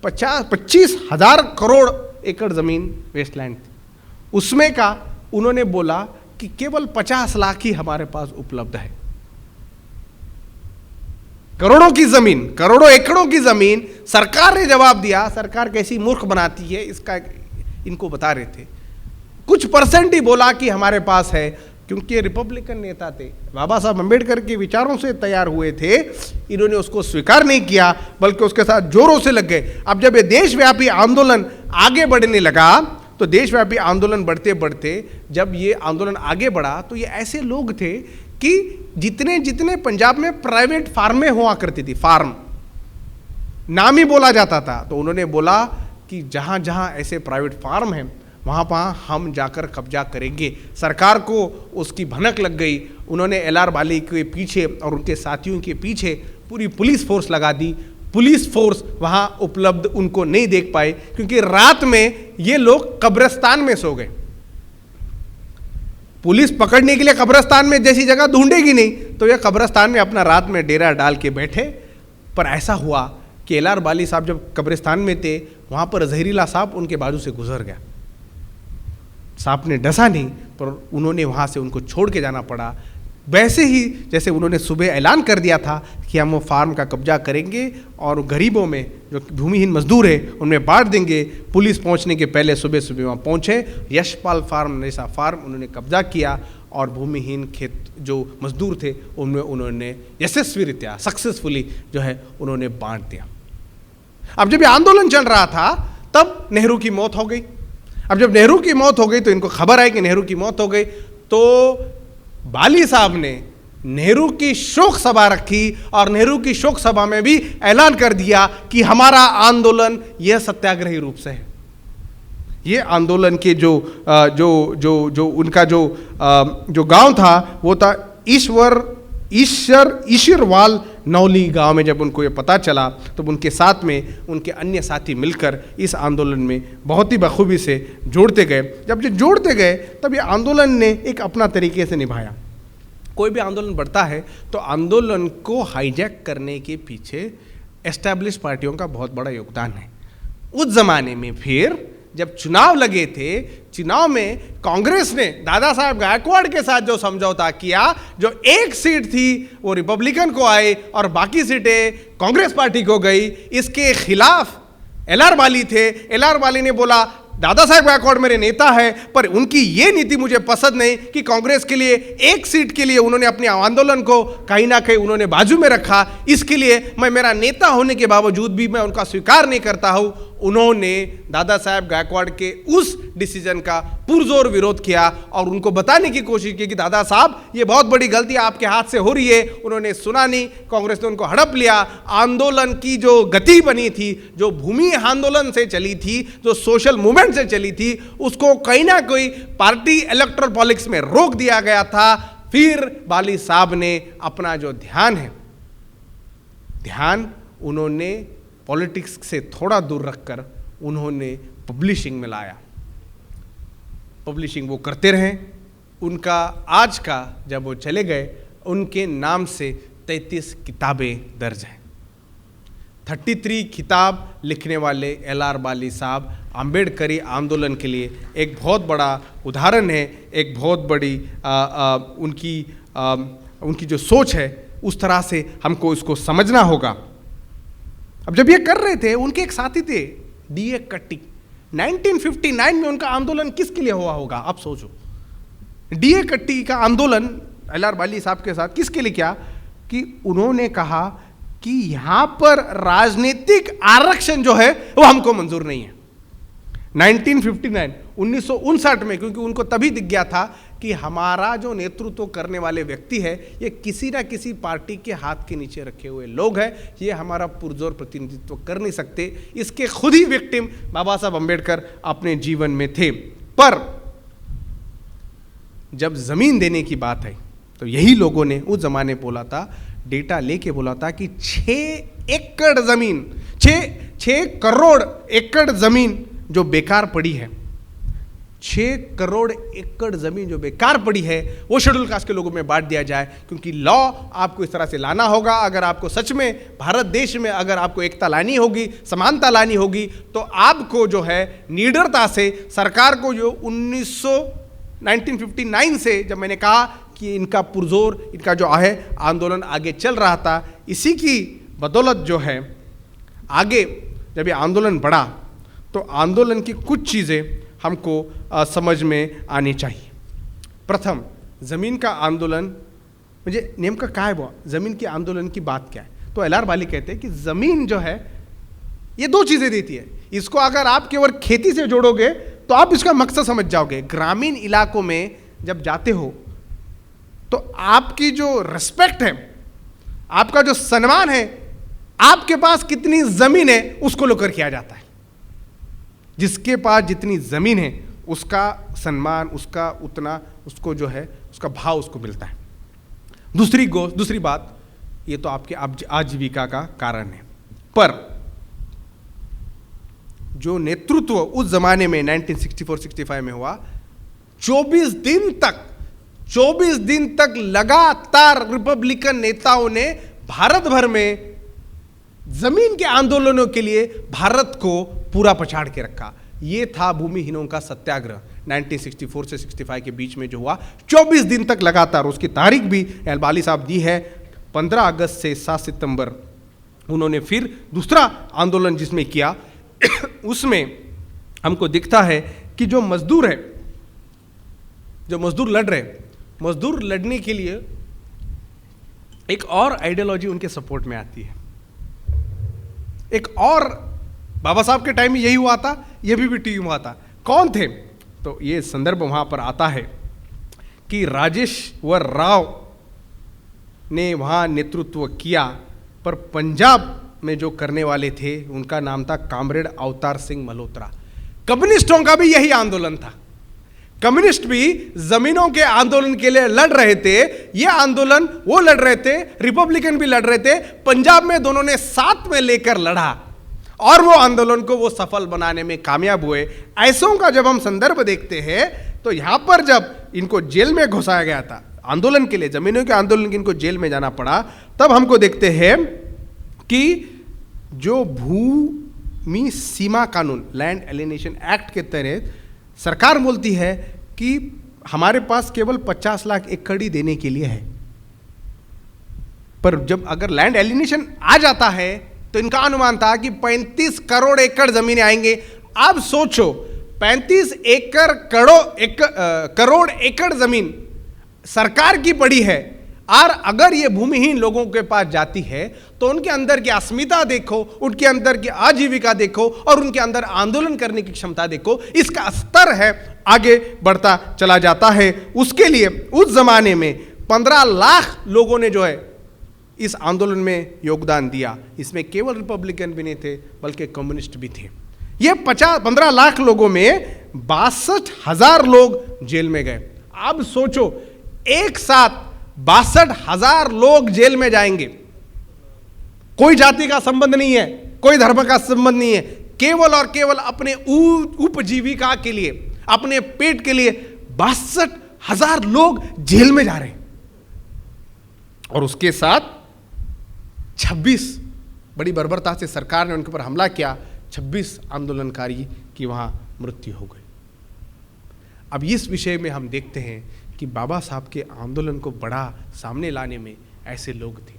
25,000 करोड़ एकड़ जमीन वेस्टलैंड थी। उसमें का उन्होंने बोला कि केवल 50 लाख ही हमारे पास उपलब्ध है। करोड़ों की जमीन, करोड़ों एकड़ों की जमीन। सरकार ने जवाब दिया, सरकार कैसी मूर्ख बनाती है इसका इनको बता रहे थे। कुछ परसेंट ही बोला कि हमारे पास है, क्योंकि रिपब्लिकन नेता थे, बाबा साहब अम्बेडकर के विचारों से तैयार हुए थे। इन्होंने उसको स्वीकार नहीं किया, बल्कि उसके साथ जोरों से लग गए। अब जब ये देशव्यापी आंदोलन आगे बढ़ने लगा, तो देशव्यापी आंदोलन बढ़ते बढ़ते जब ये आंदोलन आगे बढ़ा, तो ये ऐसे लोग थे कि जितने जितने पंजाब में प्राइवेट फार्में हुआ करती थी, फार्म नाम ही बोला जाता था, तो उन्होंने बोला कि जहां जहां ऐसे प्राइवेट फार्म हैं वहाँ हम जाकर कब्जा करेंगे। सरकार को उसकी भनक लग गई। उन्होंने LR बाली के पीछे और उनके साथियों के पीछे पूरी पुलिस फोर्स लगा दी। पुलिस फोर्स वहाँ उपलब्ध उनको नहीं देख पाए, क्योंकि रात में ये लोग कब्रिस्तान में सो गए। पुलिस पकड़ने के लिए कब्रिस्तान में जैसी जगह ढूंढेगी नहीं, तो ये कब्रिस्तान में अपना रात में डेरा डाल के बैठे। पर ऐसा हुआ कि LR बाली साहब जब कब्रिस्तान में थे, वहाँ पर जहरीला सांप उनके बाजू से गुजर गया। सांप ने डसा नहीं, पर उन्होंने वहाँ से उनको छोड़ के जाना पड़ा। वैसे ही जैसे उन्होंने सुबह ऐलान कर दिया था कि हम वो फार्म का कब्जा करेंगे और गरीबों में जो भूमिहीन मजदूर है उनमें बांट देंगे। पुलिस पहुंचने के पहले सुबह सुबह वहाँ पहुंचे। यशपाल फार्म जैसा फार्म उन्होंने कब्जा किया और भूमिहीन खेत जो मजदूर थे उनमें उन्होंने यशस्वी रीत्या सक्सेसफुली जो है उन्होंने बांट दिया। अब जब ये आंदोलन चल रहा था तब नेहरू की मौत हो गई। अब जब नेहरू की मौत हो गई तो इनको खबर आई कि नेहरू की मौत हो गई, तो बाली साहब ने नेहरू की शोक सभा रखी और नेहरू की शोक सभा में भी ऐलान कर दिया कि हमारा आंदोलन यह सत्याग्रही रूप से है। ये आंदोलन के जो उनका जो गांव था वो था ईश्वरवाल नौली गांव में। जब उनको ये पता चला तो उनके साथ में उनके अन्य साथी मिलकर इस आंदोलन में बहुत ही बखूबी से जोड़ते गए। जब ये जोड़ते गए तब ये आंदोलन ने एक अपना तरीके से निभाया। कोई भी आंदोलन बढ़ता है तो आंदोलन को हाईजैक करने के पीछे एस्टैब्लिश पार्टियों का बहुत बड़ा योगदान है। उस जमाने में फिर जब चुनाव लगे थे, चुनाव में कांग्रेस ने दादा साहब गायकवाड़ के साथ जो समझौता किया, जो एक सीट थी वो रिपब्लिकन को आई और बाकी सीटें कांग्रेस पार्टी को गई, इसके खिलाफ LR बाली थे। LR बाली ने बोला दादा साहब गायकवाड़ मेरे नेता है, पर उनकी ये नीति मुझे पसंद नहीं कि कांग्रेस के लिए एक सीट के लिए उन्होंने अपने आंदोलन को कहीं ना कहीं उन्होंने बाजू में रखा। इसके लिए मैं मेरा नेता होने के बावजूद भी मैं उनका स्वीकार नहीं करता हूं। उन्होंने दादा साहब गायकवाड़ के उस डिसीजन का पुरजोर विरोध किया और उनको बताने की कोशिश की कि दादा साहब ये बहुत बड़ी गलती आपके हाथ से हो रही है। उन्होंने सुना नहीं, कांग्रेस ने उनको हड़प लिया। आंदोलन की जो गति बनी थी, जो भूमि आंदोलन से चली थी, जो सोशल मूवमेंट से चली थी, उसको कहीं ना कहीं पार्टी इलेक्टोरल पॉलिटिक्स में रोक दिया गया था। फिर बाली साहब ने अपना जो ध्यान उन्होंने पॉलिटिक्स से थोड़ा दूर रखकर उन्होंने पब्लिशिंग में लाया। पब्लिशिंग वो करते रहे। उनका आज का जब वो चले गए, उनके नाम से 33 किताबें दर्ज हैं। 33 किताब लिखने वाले LR बाली साहब अम्बेडकरी आंदोलन के लिए एक बहुत बड़ा उदाहरण है। एक बहुत बड़ी उनकी जो सोच है, उस तरह से हमको इसको समझना होगा। अब जब ये कर रहे थे, उनके एक साथी थे DA कट्टी। 1959 में उनका आंदोलन किसके लिए हुआ होगा, आप सोचो। DA कट्टी का आंदोलन LR बाली साहब के साथ किसके लिए किया कि उन्होंने कहा कि यहां पर राजनीतिक आरक्षण जो है वो हमको मंजूर नहीं है। 1959 में, क्योंकि उनको तभी दिख गया था कि हमारा जो नेतृत्व करने वाले व्यक्ति है ये किसी ना किसी पार्टी के हाथ के नीचे रखे हुए लोग हैं, ये हमारा पुरजोर प्रतिनिधित्व कर नहीं सकते। इसके खुद ही विक्टिम बाबा साहब अम्बेडकर अपने जीवन में थे। पर जब जमीन देने की बात है तो यही लोगों ने उस जमाने बोला था, डेटा लेके बोला था कि 6 करोड़ एकड़ जमीन जो बेकार पड़ी है, 6 करोड़ एकड़ जमीन जो बेकार पड़ी है वो शेड्यूल कास्ट के लोगों में बांट दिया जाए। क्योंकि लॉ आपको इस तरह से लाना होगा। अगर आपको सच में भारत देश में अगर आपको एकता लानी होगी, समानता लानी होगी, तो आपको जो है निडरता से सरकार को जो 1959 से जब मैंने कहा कि इनका पुरजोर, इनका जो है आंदोलन आगे चल रहा था, इसी की बदौलत जो है आगे जब ये आंदोलन बढ़ा तो आंदोलन की कुछ चीज़ें हमको समझ में आनी चाहिए। प्रथम, ज़मीन का आंदोलन, मुझे नेमका क्या है वो ज़मीन के आंदोलन की बात क्या है? तो LR वाली कहते हैं कि ज़मीन जो है ये दो चीज़ें देती है। इसको अगर आप केवल खेती से जोड़ोगे तो आप इसका मकसद समझ जाओगे। ग्रामीण इलाकों में जब जाते हो तो आपकी जो रिस्पेक्ट है, आपका जो सम्मान है, आपके पास कितनी ज़मीन है उसको लेकर किया जाता है। जिसके पास जितनी ज़मीन है उसका सम्मान, उसका उतना, उसको जो है उसका भाव उसको मिलता है। दूसरी बात, ये तो आपके आजीविका का कारण है, पर जो नेतृत्व उस जमाने में 1964-65 में हुआ, 24 दिन तक लगातार रिपब्लिकन नेताओं ने भारत भर में जमीन के आंदोलनों के लिए भारत को पूरा पछाड़ के रखा। यह था भूमिहीनों का सत्याग्रह 1964 से 65 के बीच में जो हुआ, 24 दिन तक लगातार। उसकी तारीख भी अलबाली साहब दी है, 15 अगस्त से 7 सितंबर। उन्होंने फिर दूसरा आंदोलन जिसमें किया उसमें हमको दिखता है कि जो मजदूर है, जो मजदूर लड़ रहे, मजदूर लड़ने के लिए एक और आइडियोलॉजी उनके सपोर्ट में आती है। एक और बाबा साहब के टाइम में यही हुआ था, ये भी टीम हुआ था। कौन थे? तो ये संदर्भ वहां पर आता है कि राजेश्वर राव ने वहां नेतृत्व किया, पर पंजाब में जो करने वाले थे उनका नाम था कामरेड अवतार सिंह मल्होत्रा। कम्युनिस्टों का भी यही आंदोलन था। कम्युनिस्ट भी जमीनों के आंदोलन के लिए लड़ रहे थे। ये आंदोलन वो लड़ रहे थे, रिपब्लिकन भी लड़ रहे थे। पंजाब में दोनों ने साथ में लेकर लड़ा और वो आंदोलन को वो सफल बनाने में कामयाब हुए। ऐसों का जब हम संदर्भ देखते हैं तो यहां पर जब इनको जेल में घुसाया गया था आंदोलन के लिए, जमीनों के आंदोलन के, इनको जेल में जाना पड़ा, तब हमको देखते हैं कि जो भूमि सीमा कानून, लैंड एलिनेशन एक्ट के तहत सरकार बोलती है कि हमारे पास केवल 50 लाख एकड़ ही देने के लिए है, पर जब अगर लैंड एलिनेशन आ जाता है तो इनका अनुमान था कि 35 करोड़ एकड़ जमीनें आएंगे। अब सोचो, 35 करोड़ एकड़ जमीन सरकार की पड़ी है, और अगर ये भूमिहीन लोगों के पास जाती है तो उनके अंदर की अस्मिता देखो, उनके अंदर की आजीविका देखो और उनके अंदर आंदोलन करने की क्षमता देखो। इसका स्तर है आगे बढ़ता चला जाता है। उसके लिए उस जमाने में 15 लाख लोगों ने जो है इस आंदोलन में योगदान दिया। इसमें केवल रिपब्लिकन भी नहीं थे बल्कि कम्युनिस्ट भी थे। ये 15 लाख लोगों में 62,000 लोग जेल में गए। अब सोचो, एक साथ 62,000 लोग जेल में जाएंगे। कोई जाति का संबंध नहीं है, कोई धर्म का संबंध नहीं है, केवल और केवल अपने उपजीविका के लिए, अपने पेट के लिए 62,000 लोग जेल में जा रहे हैं। और उसके साथ 26, बड़ी बर्बरता से सरकार ने उनके ऊपर हमला किया, 26 आंदोलनकारी की वहां मृत्यु हो गई। अब इस विषय में हम देखते हैं कि बाबा साहब के आंदोलन को बड़ा सामने लाने में ऐसे लोग थे।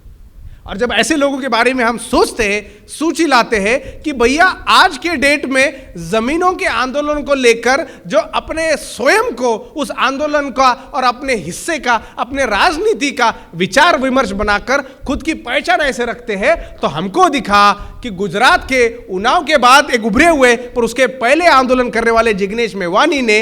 और जब ऐसे लोगों के बारे में हम सोचते हैं, सूची लाते हैं कि भैया आज के डेट में जमीनों के आंदोलन को लेकर जो अपने स्वयं को उस आंदोलन का और अपने हिस्से का, अपने राजनीति का विचार विमर्श बनाकर खुद की पहचान ऐसे रखते हैं, तो हमको दिखा कि गुजरात के उन्नाव के बाद एक उभरे हुए पर उसके पहले आंदोलन करने वाले जिग्नेश मेवानी ने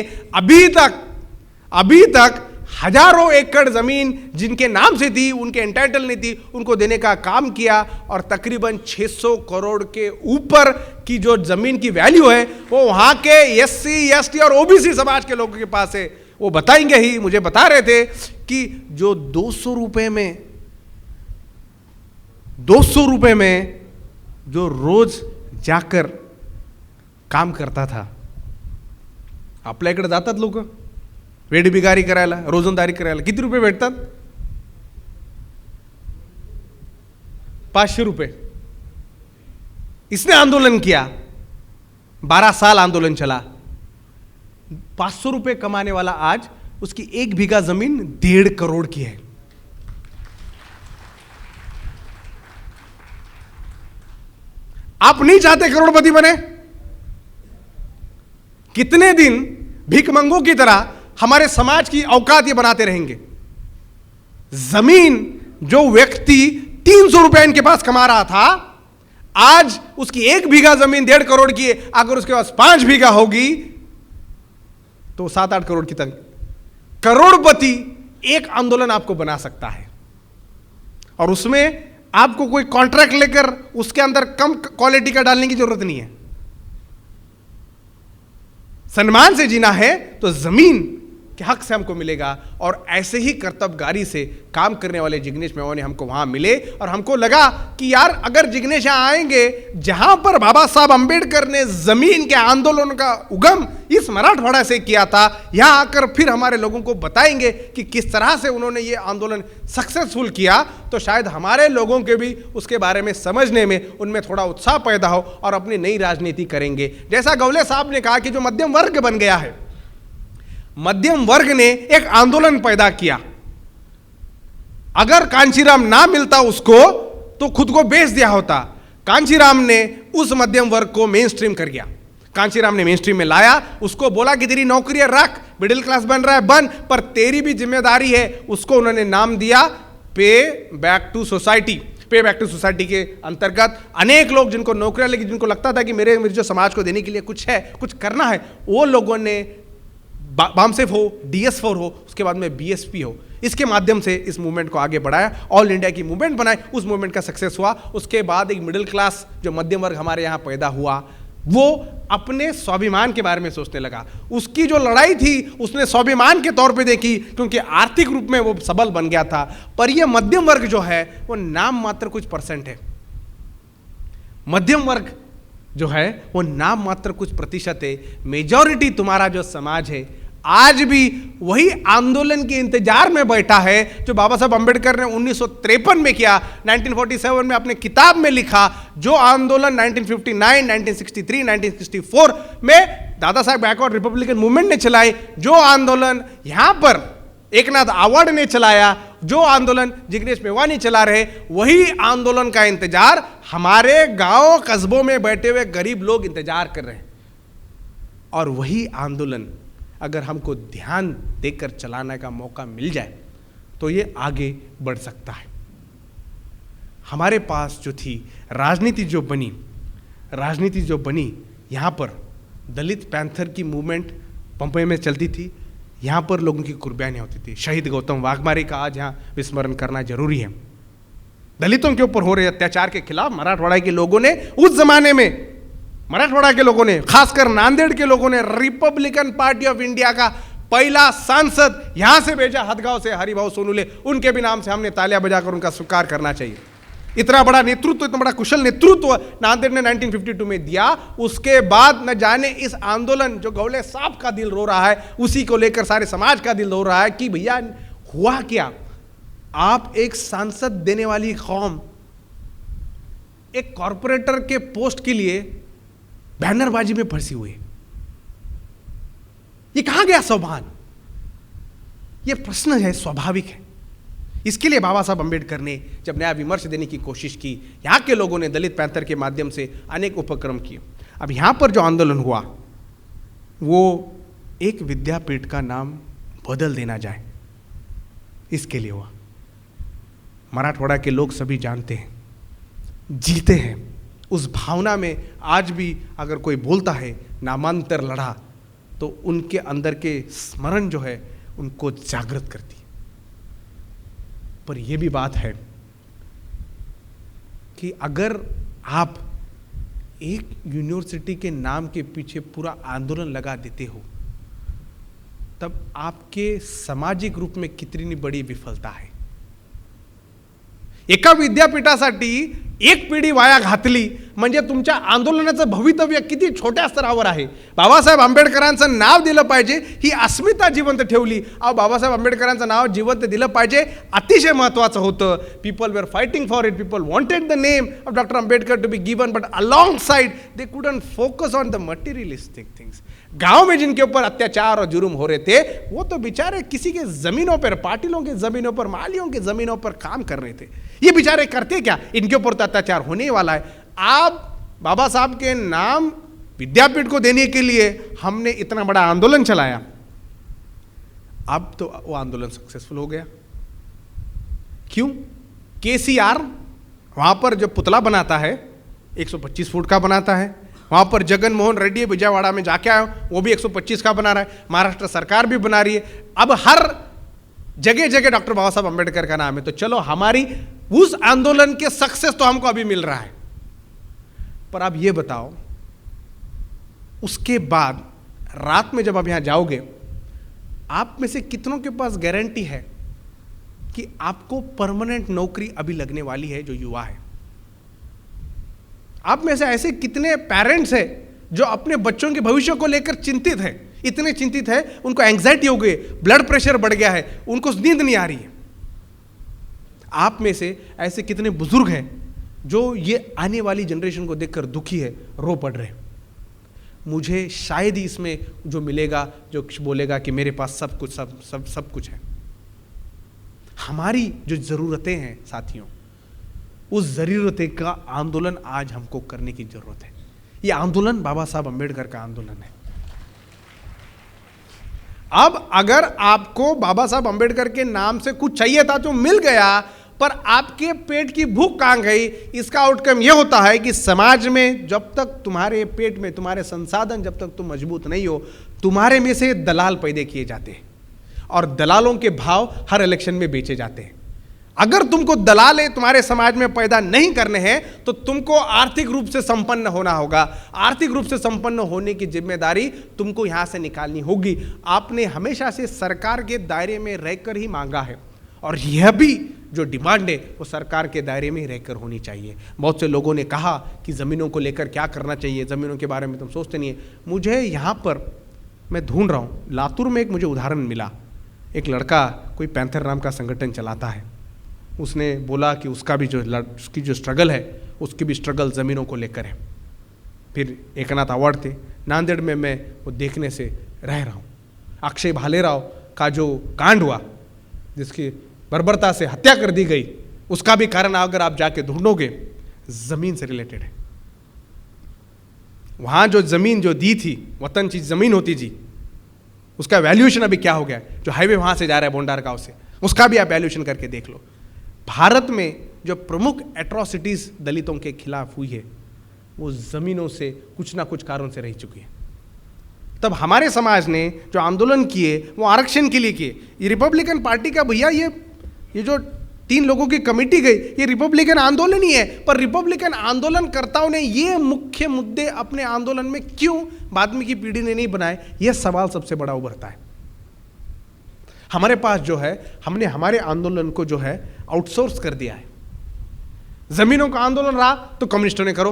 अभी तक हजारों एकड़ जमीन जिनके नाम से थी, उनके एंटाइटल नहीं थी, उनको देने का काम किया। और तकरीबन 600 करोड़ के ऊपर की जो जमीन की वैल्यू है वो वहां के SC, ST और OBC समाज के लोगों के पास है। वो बताएंगे ही, मुझे बता रहे थे कि जो 200 रुपए में जो रोज जाकर काम करता था, आपल्याकडे जातात लोक वेड बिगारी करायला, रोजंदारी करायला, किती रुपये भेटतात? 500 रुपये। इसने आंदोलन किया, 12 साल आंदोलन चला। 500 रुपये कमाने वाला आज उसकी 1 बीघा जमीन 1.5 करोड़ की है। आप नहीं चाहते करोड़पति बने? कितने दिन भिखमंगों की तरह हमारे समाज की औकात ये बनाते रहेंगे? जमीन जो व्यक्ति 300 रुपए इनके पास कमा रहा था, आज उसकी 1 बीघा जमीन 1.5 करोड़ की है। अगर उसके पास 5 बीघा होगी तो 7-8 करोड़ की तक करोड़पति एक आंदोलन आपको बना सकता है। और उसमें आपको कोई कॉन्ट्रैक्ट लेकर उसके अंदर कम क्वालिटी का डालने की जरूरत नहीं है। सम्मान से जीना है तो जमीन के हक से हमको मिलेगा। और ऐसे ही कर्तव्यगारी से काम करने वाले जिग्नेश मेवानी हमको वहां मिले और हमको लगा कि यार अगर जिग्नेश यहां आएंगे, जहां पर बाबा साहब अंबेडकर ने जमीन के आंदोलन का उगम इस मराठवाड़ा से किया था, यहां आकर फिर हमारे लोगों को बताएंगे कि किस तरह से उन्होंने ये आंदोलन सक्सेसफुल किया, तो शायद हमारे लोगों के भी उसके बारे में समझने में उनमें थोड़ा उत्साह पैदा हो और अपनी नई राजनीति करेंगे। जैसा गवले साहब ने कहा कि जो मध्यम वर्ग बन गया है, मध्यम वर्ग ने एक आंदोलन पैदा किया। अगर कांचीराम ना मिलता उसको तो खुद को बेच दिया होता। कांचीराम ने उस मध्यम वर्ग को मेन स्ट्रीम कर गया। कांचीराम ने मेन स्ट्रीम में लाया, उसको बोला कि तेरी नौकरियां रख, मिडिल क्लास बन रहा है बन, पर तेरी भी जिम्मेदारी है। उसको उन्होंने नाम दिया पे बैक टू सोसाइटी। पे बैक टू सोसाइटी के अंतर्गत अनेक लोग जिनको नौकरियां लगी, जिनको लगता था कि मेरे जो समाज को देने के लिए कुछ है, कुछ करना है, वो लोगों ने बामसेफ हो, DS4 हो, उसके बाद में BSP हो, इसके माध्यम से इस मूवमेंट को आगे बढ़ाया। ऑल इंडिया की मूवमेंट बनाई, उस मूवमेंट का सक्सेस हुआ। उसके बाद एक मिडिल क्लास जो मध्यम वर्ग हमारे यहाँ पैदा हुआ, वो अपने स्वाभिमान के बारे में सोचने लगा। उसकी जो लड़ाई थी उसने स्वाभिमान के तौर पे देखी, क्योंकि आर्थिक रूप में वो सबल बन गया था। पर ये मध्यम वर्ग जो है वो नाम मात्र कुछ परसेंट है। मध्यम वर्ग जो है वो नाम मात्र कुछ प्रतिशत है। मेजॉरिटी तुम्हारा जो समाज है आज भी वही आंदोलन के इंतजार में बैठा है जो बाबा साहब अंबेडकर ने 1953 में किया, 1947 में अपने किताब में लिखा। जो आंदोलन 1959, 1963, 1964 में Dada Saheb backward Republican movement ने चलाए, जो आंदोलन यहां पर एकनाथ आवाड़ ने चलाया, जो आंदोलन जिग्नेश मेवानी चला रहे, वही आंदोलन का इंतजार हमारे गांव कस्बों में बैठे हुए गरीब लोग इंतजार कर रहे हैं। और वही आंदोलन अगर हमको ध्यान देकर चलाने का मौका मिल जाए तो ये आगे बढ़ सकता है। हमारे पास जो थी राजनीति जो बनी यहाँ पर दलित पैंथर की मूवमेंट बम्बई में चलती थी। यहाँ पर लोगों की कुर्बानियाँ होती थी। शहीद गौतम वाघमारे का आज यहाँ विस्मरण करना जरूरी है। दलितों के ऊपर हो रहे अत्याचार के खिलाफ मराठवाड़ा के लोगों ने, उस जमाने में मराठवाड़ा के लोगों ने, खासकर नांदेड़ के लोगों ने, रिपब्लिकन पार्टी ऑफ इंडिया का पहला सांसद यहां से भेजा, हदगांव से हरिभाऊ सोनुले। उनके भी नाम से हमने तालियां बजाकर उनका स्वीकार करना चाहिए। इतना बड़ा नेतृत्व, इतना बड़ा कुशल नेतृत्व नांदेड़ ने 1952 में दिया। उसके बाद न जाने इस आंदोलन जो गवले साहब का दिल रो रहा है, उसी को लेकर सारे समाज का दिल रो रहा है कि भैया हुआ क्या। आप एक सांसद देने वाली कौम एक कॉरपोरेटर के पोस्ट के लिए बैनरबाजी में फंसी हुई, ये कहां गया स्वाभिमान? ये प्रश्न है, स्वाभाविक है। इसके लिए बाबा साहब अंबेडकर ने जब नया विमर्श देने की कोशिश की, यहां के लोगों ने दलित पैंथर के माध्यम से अनेक उपक्रम किए। अब यहां पर जो आंदोलन हुआ वो एक विद्यापीठ का नाम बदल देना जाए, इसके लिए हुआ। मराठवाड़ा के लोग सभी जानते हैं, जीते हैं उस भावना में। आज भी अगर कोई बोलता है नामांतर लड़ा, तो उनके अंदर के स्मरण जो है उनको जागृत करती है। पर यह भी बात है कि अगर आप एक यूनिवर्सिटी के नाम के पीछे पूरा आंदोलन लगा देते हो, तब आपके सामाजिक रूप में कितनी बड़ी विफलता है। एका विद्यापीठासाठी एक पिढी वाया घातली म्हणजे तुमच्या आंदोलनाचं भवितव्य किती छोट्या स्तरावर आहे. बाबासाहेब आंबेडकरांचं नाव दिलं पाहिजे, ही अस्मिता जिवंत ठेवली. बाबासाहेब आंबेडकरांचं नाव जिवंत दिलं पाहिजे अतिशय महत्त्वाचं होतं. People were fighting for it, people wanted the name of doctor Ambedkar to be given, but alongside they couldn't focus on the materialistic things. गांव में जिनके ऊपर अत्याचार और जुर्म हो रहे थे वो तो बेचारे किसी के जमीनों पर, पाटिलों की जमीनों पर, मालियों की जमीनों पर काम कर रहे थे. ये बेचारे करते क्या? इनके ऊपर तो अत्याचार होने वाला है. आप बाबा साहब के नाम विद्यापीठ को देने के लिए हमने इतना बड़ा आंदोलन चलाया. अब तो वो आंदोलन सक्सेसफुल हो गया. क्यों? केसीआर वहां पर जो पुतला बनाता है 125 फुट का बनाता है. वहां पर जगन मोहन रेड्डी विजयवाड़ा में जाके आए, वो भी 125 का बना रहा है. महाराष्ट्र सरकार भी बना रही है. अब हर जगह जगह डॉक्टर बाबा साहब अम्बेडकर का नाम है. तो चलो, हमारी उस आंदोलन के सक्सेस तो हमको अभी मिल रहा है. पर आप ये बताओ, उसके बाद रात में जब आप यहां जाओगे, आप में से कितनों के पास गारंटी है कि आपको परमानेंट नौकरी अभी लगने वाली है जो युवा है? आप में से ऐसे कितने पेरेंट्स हैं जो अपने बच्चों के भविष्य को लेकर चिंतित है, इतने चिंतित है, उनको एंग्जाइटी हो गई, ब्लड प्रेशर बढ़ गया है, उनको नींद नहीं आ रही है? आप में से ऐसे कितने बुजुर्ग हैं जो ये आने वाली जनरेशन को देखकर दुखी है, रो पड़ रहे हैं? मुझे शायद ही इसमें जो मिलेगा जो बोलेगा कि मेरे पास सब कुछ है. हमारी जो ज़रूरतें हैं साथियों, उस ज़रूरतें का आंदोलन आज हमको करने की ज़रूरत है. ये आंदोलन बाबा साहब अम्बेडकर का आंदोलन है. अब अगर आपको बाबा साहब अम्बेडकर के नाम से कुछ चाहिए था तो मिल गया, पर आपके पेट की भूख कहां गई? इसका आउटकम यह होता है कि समाज में जब तक तुम्हारे पेट में तुम्हारे संसाधन जब तक तुम मजबूत नहीं हो, तुम्हारे में से दलाल पैदा किए जाते हैं और दलालों के भाव हर इलेक्शन में बेचे जाते हैं. अगर तुमको दलाल तुम्हारे समाज में पैदा नहीं करने हैं तो तुमको आर्थिक रूप से संपन्न होना होगा. आर्थिक रूप से संपन्न होने की जिम्मेदारी तुमको यहां से निकालनी होगी. आपने हमेशा से सरकार के दायरे में रहकर ही मांगा है और यह भी जो डिमांड है वो सरकार के दायरे में ही रहकर होनी चाहिए. बहुत से लोगों ने कहा कि ज़मीनों को लेकर क्या करना चाहिए, ज़मीनों के बारे में तुम सोचते नहीं है. मुझे यहाँ पर मैं ढूंढ रहा हूँ, लातूर में एक मुझे उदाहरण मिला. एक लड़का कोई पैंथर नाम का संगठन चलाता है. उसने बोला कि उसका भी उसकी जो स्ट्रगल है, उसकी भी स्ट्रगल ज़मीनों को लेकर है. फिर एकनाथ अवार्ड थे, नांदेड़ में मैं वो देखने से रह रहा हूँ. अक्षय भालेराव का जो कांड हुआ, जिसकी बर्बरता से हत्या कर दी गई, उसका भी कारण अगर आप जाके ढूंढोगे ज़मीन से रिलेटेड है. वहाँ जो ज़मीन जो दी थी, वतन चीज ज़मीन होती जी, उसका वैल्यूएशन अभी क्या हो गया? जो हाईवे वहाँ से जा रहा है बोंडार गांव से, उसका भी आप वैल्यूएशन करके देख लो. भारत में जो प्रमुख एट्रोसिटीज़ दलितों के खिलाफ हुई है वो ज़मीनों से कुछ ना कुछ कारण से रह चुकी है. तब हमारे समाज ने जो आंदोलन किए वो आरक्षण के लिए किए. ये रिपब्लिकन पार्टी का भैया ये जो 3 लोगों की कमेटी गई, ये रिपब्लिकन आंदोलन ही है. पर रिपब्लिकन आंदोलनकर्ताओं ने ये मुख्य मुद्दे अपने आंदोलन में क्यों बाद में की पीढ़ी ने नहीं बनाए, यह सवाल सबसे बड़ा उभरता है. हमारे पास जो है, हमने हमारे आंदोलन को जो है आउटसोर्स कर दिया है. जमीनों का आंदोलन रहा तो कम्युनिस्टों ने करो,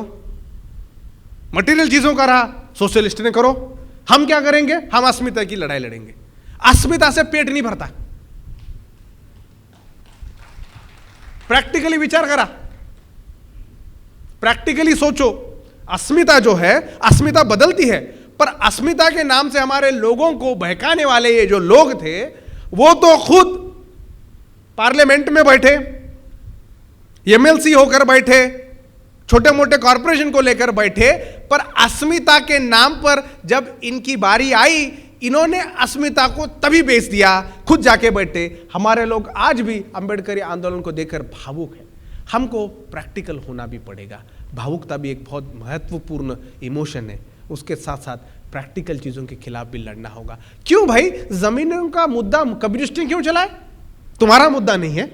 मटेरियल चीजों का रहा सोशलिस्ट ने करो. हम क्या करेंगे? हम अस्मिता की लड़ाई लड़ेंगे. अस्मिता से पेट नहीं भरता. प्रैक्टिकली विचार करा, प्रैक्टिकली सोचो. अस्मिता जो है, अस्मिता बदलती है, पर अस्मिता के नाम से हमारे लोगों को बहकाने वाले ये जो लोग थे वो तो खुद पार्लियामेंट में बैठे, एमएलसी होकर बैठे, छोटे मोटे कॉरपोरेशन को लेकर बैठे, पर अस्मिता के नाम पर जब इनकी बारी आई, इन्होंने अस्मिता को तभी बेच दिया, खुद जाके बैठे. हमारे लोग आज भी अंबेडकरी आंदोलन को देखकर भावुक हैं. हमको प्रैक्टिकल होना भी पड़ेगा. भावुकता भी एक बहुत महत्वपूर्ण इमोशन है, उसके साथ साथ प्रैक्टिकल चीज़ों के खिलाफ भी लड़ना होगा. क्यों भाई? ज़मीनों का मुद्दा कम्युनिस्ट ने क्यों चलाए? तुम्हारा मुद्दा नहीं है.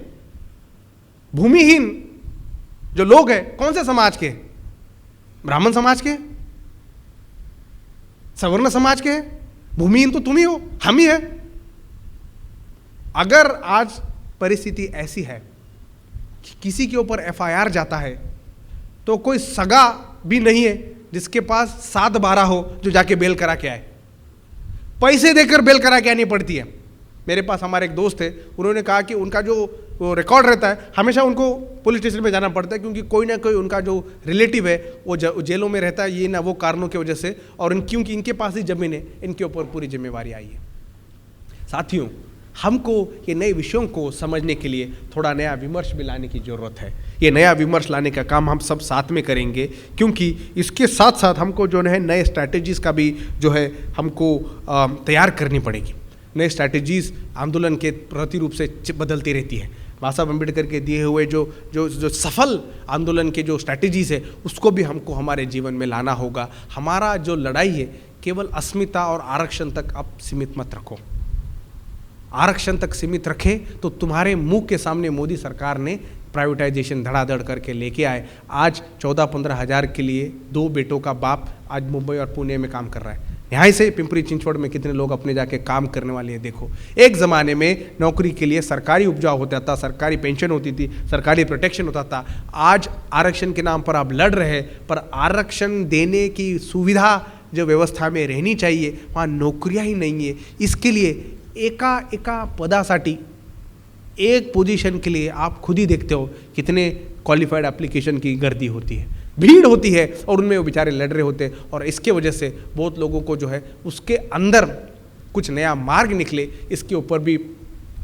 भूमिहीन जो लोग हैं कौन से समाज के? ब्राह्मण समाज के, सवर्ण समाज के. भूमिहीन तो तुम ही हो, हम ही है. अगर आज परिस्थिति ऐसी है कि किसी के ऊपर एफआईआर जाता है तो कोई सगा भी नहीं है जिसके पास 7-12 हो जो जाके बेल करा के आए। पैसे देकर बेल करा के आनी पड़ती है। मेरे पास हमारे एक दोस्त है, उन्होंने कहा कि उनका जो वो रिकॉर्ड रहता है हमेशा उनको पुलिस स्टेशन में जाना पड़ता है, क्योंकि कोई ना कोई उनका जो रिलेटिव है वो जेलों में रहता है, ये ना वो कारणों की वजह से, और क्योंकि इनके पास ही ज़मीन है, इनके ऊपर पूरी जिम्मेवारी आई है। साथियों, हमको ये नए विषयों को समझने के लिए थोड़ा नया विमर्श भी लाने की ज़रूरत है। ये नया विमर्श लाने का काम हम सब साथ में करेंगे, क्योंकि इसके साथ साथ हमको जो है नए स्ट्रैटेजीज़ का भी जो है हमको तैयार करनी पड़ेगी। नए स्ट्रैटेजीज़ आंदोलन के प्रति रूप से बदलती रहती है। बाबा साहब अम्बेडकर के दिए हुए जो सफल आंदोलन के जो स्ट्रैटेजीज़ है उसको भी हमको हमारे जीवन में लाना होगा। हमारा जो लड़ाई है केवल अस्मिता और आरक्षण तक आप सीमित मत रखो। आरक्षण तक सीमित रखे तो तुम्हारे मुंह के सामने मोदी सरकार ने प्राइवेटाइजेशन धड़ाधड़ करके लेके आए। आज 14-15 हज़ार के लिए 2 बेटों का बाप आज मुंबई और पुणे में काम कर रहा है। यहाँ से पिंपरी चिंचवड़ में कितने लोग अपने जाके काम करने वाले हैं देखो। एक ज़माने में नौकरी के लिए सरकारी उपजाऊ होता था, सरकारी पेंशन होती थी, सरकारी प्रोटेक्शन होता था। आज आरक्षण के नाम पर आप लड़ रहे हैं, पर आरक्षण देने की सुविधा जो व्यवस्था में रहनी चाहिए वहाँ नौकरियाँ ही नहीं है। इसके लिए एका पदासाठी एक पोजीशन के लिए आप खुद ही देखते हो कितने क्वालिफाइड एप्लीकेशन की गर्दी होती है, भीड़ होती है, और उनमें वो बेचारे लड़ रहे होते हैं। और इसके वजह से बहुत लोगों को जो है उसके अंदर कुछ नया मार्ग निकले, इसके ऊपर भी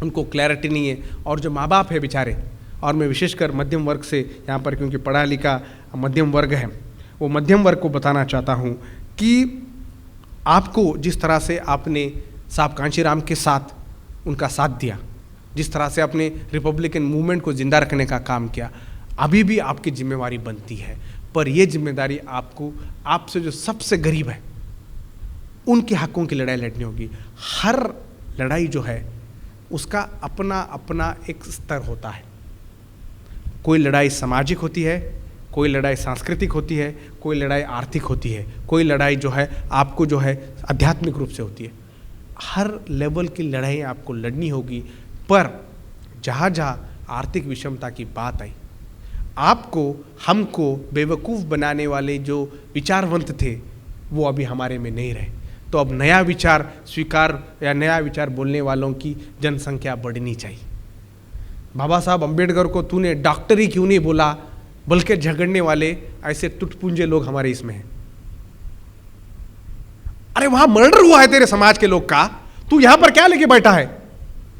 उनको क्लैरिटी नहीं है। और जो माँ बाप है बेचारे, और मैं विशेषकर मध्यम वर्ग से यहाँ पर, क्योंकि पढ़ा लिखा मध्यम वर्ग है, वो मध्यम वर्ग को बताना चाहता हूँ कि आपको जिस तरह से आपने साहब कांशीराम के साथ उनका साथ दिया, जिस तरह से आपने रिपब्लिकन मूवमेंट को जिंदा रखने का काम किया, अभी भी आपकी जिम्मेवारी बनती है। पर यह जिम्मेदारी आपको आपसे जो सबसे गरीब है उनके हकों की लड़ाई लड़नी होगी। हर लड़ाई जो है उसका अपना अपना एक स्तर होता है। कोई लड़ाई सामाजिक होती है, कोई लड़ाई सांस्कृतिक होती है, कोई लड़ाई आर्थिक होती है, कोई लड़ाई जो है आपको जो है आध्यात्मिक रूप से होती है। हर लेवल की लड़ाई आपको लड़नी होगी। पर जहाँ जहाँ आर्थिक विषमता की बात आई, आपको हमको बेवकूफ़ बनाने वाले जो विचारवंत थे वो अभी हमारे में नहीं रहे। तो अब नया विचार स्वीकार या नया विचार बोलने वालों की जनसंख्या बढ़नी चाहिए। बाबा साहब अम्बेडकर को तूने डॉक्टर ही क्यों नहीं बोला, बल्कि झगड़ने वाले ऐसे टुटपुंजे लोग हमारे इसमें हैं। अरे वहां मर्डर हुआ है तेरे समाज के लोग का, तू यहां पर क्या लेके बैठा है?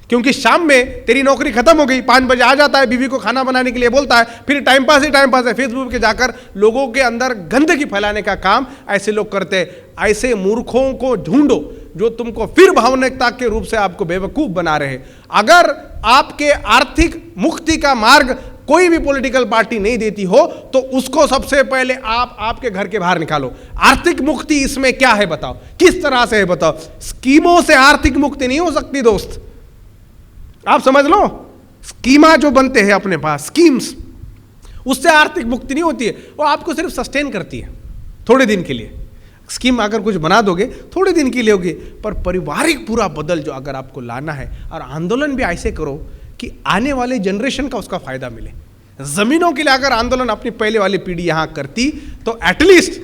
क्योंकि शाम में तेरी नौकरी खत्म हो गई, 5 बजे आ जाता है, बीवी को खाना बनाने के लिए बोलता है, फिर टाइम पास है, फेसबुक पे जाकर लोगों के अंदर गंदगी फैलाने का काम ऐसे लोग करते हैं। ऐसे मूर्खों को ढूंढो जो तुमको फिर भावनिकता के रूप से आपको बेवकूफ बना रहे। अगर आपके आर्थिक मुक्ति का मार्ग कोई भी पॉलिटिकल पार्टी नहीं देती हो तो उसको सबसे पहले आप आपके घर के बाहर निकालो। आर्थिक मुक्ति इसमें क्या है बताओ, किस तरह से है बताओ। स्कीमों से आर्थिक मुक्ति नहीं हो सकती दोस्त, आप समझ लो। स्कीमा जो बनते हैं अपने पास, स्कीम्स, उससे आर्थिक मुक्ति नहीं होती है, वो आपको सिर्फ सस्टेन करती है थोड़े दिन के लिए। स्कीम अगर कुछ बना दोगे थोड़े दिन के लिए होगी, पर पारिवारिक पूरा बदल जो अगर आपको लाना है, और आंदोलन भी ऐसे करो कि आने वाले जनरेशन का उसका फायदा मिले। जमीनों के लिए अगर आंदोलन अपनी पहले वाली पीढ़ी यहां करती तो एटलीस्ट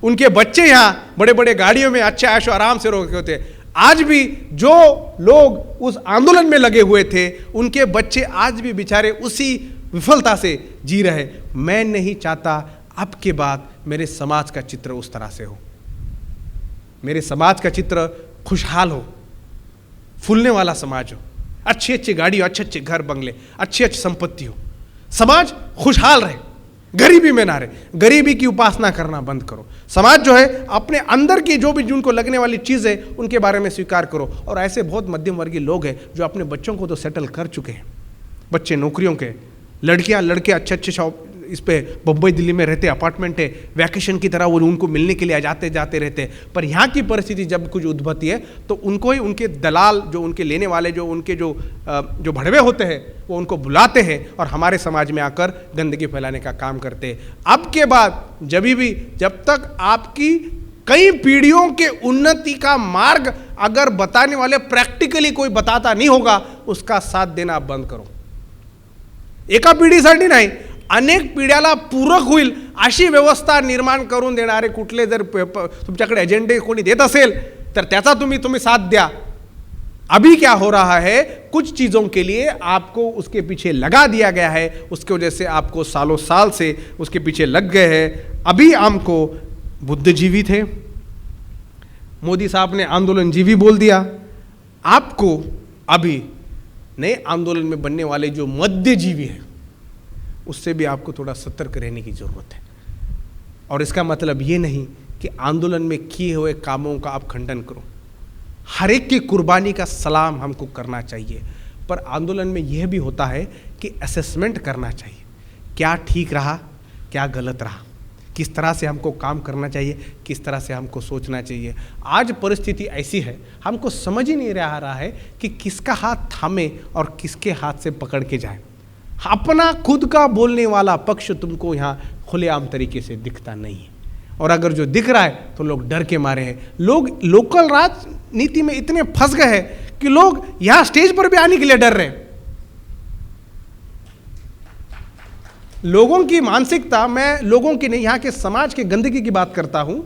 उनके बच्चे यहां बड़े बड़े गाड़ियों में अच्छे ऐशो आराम से रोके होते। आज भी जो लोग उस आंदोलन में लगे हुए थे उनके बच्चे आज भी बेचारे उसी विफलता से जी रहे। मैं नहीं चाहता अब के बाद मेरे समाज का चित्र उस तरह से हो। मेरे समाज का चित्र खुशहाल हो, फूलने वाला समाज हो, अच्छी अच्छी गाड़ी हो, अच्छे अच्छे घर बंगले, अच्छी अच्छी संपत्ति हो, समाज खुशहाल रहे, गरीबी में ना रहे। गरीबी की उपासना करना बंद करो। समाज जो है अपने अंदर की जो भी जिनको लगने वाली चीज़ है उनके बारे में स्वीकार करो। और ऐसे बहुत मध्यम वर्गीय लोग हैं जो अपने बच्चों को तो सेटल कर चुके हैं, बच्चे नौकरियों के, लड़कियां लड़के अच्छे अच्छे शॉप इस पे बम्बई दिल्ली में रहते, अपार्टमेंट है, वैकेशन की तरह वो उनको मिलने के लिए जाते जाते रहते। पर यहाँ की परिस्थिति जब कुछ उद्भवती है तो उनको ही उनके दलाल जो उनके लेने वाले जो उनके जो भड़वे होते हैं वो उनको बुलाते हैं और हमारे समाज में आकर गंदगी फैलाने का काम करते हैं। अब के बाद जब तक आपकी कई पीढ़ियों के उन्नति का मार्ग अगर बताने वाले प्रैक्टिकली कोई बताता नहीं होगा, उसका साथ देना आप बंद करो। एका पीढ़ीसाठी नाही, अनेक पिढ्याला पूरक होईल अशी व्यवस्था निर्माण करून देणारे कुठले जर तुमच्याकडे एजेंडे कोणी देत असेल तर त्याचा तुम्ही साथ द्या। अभी क्या हो रहा है, कुछ चीज़ों के लिए आपको उसके पीछे लगा दिया गया है, उसकी वजह से आपको सालों साल से उसके पीछे लग गए हैं। अभी हमको बुद्धिजीवी थे, मोदी साहब ने आंदोलनजीवी बोल दिया। आपको अभी नए आंदोलन में बनने वाले जो मध्यजीवी हैं उससे भी आपको थोड़ा सतर्क रहने की ज़रूरत है। और इसका मतलब ये नहीं कि आंदोलन में किए हुए कामों का आप खंडन करो। हर एक की कुर्बानी का सलाम हमको करना चाहिए, पर आंदोलन में यह भी होता है कि असेसमेंट करना चाहिए, क्या ठीक रहा, क्या गलत रहा, किस तरह से हमको काम करना चाहिए, किस तरह से हमको सोचना चाहिए। आज परिस्थिति ऐसी है, हमको समझ ही नहीं रहा है कि किसका हाथ थामे और किसके हाथ से पकड़ के जाए। अपना खुद का बोलने वाला पक्ष तुमको यहाँ खुलेआम तरीके से दिखता नहीं है, और अगर जो दिख रहा है तो लोग डर के मारे हैं। लोग लोकल राजनीति में इतने फंस गए हैं कि लोग यहाँ स्टेज पर भी आने के लिए डर रहे हैं। लोगों की मानसिकता, मैं लोगों की नहीं, यहाँ के समाज के गंदगी की बात करता हूँ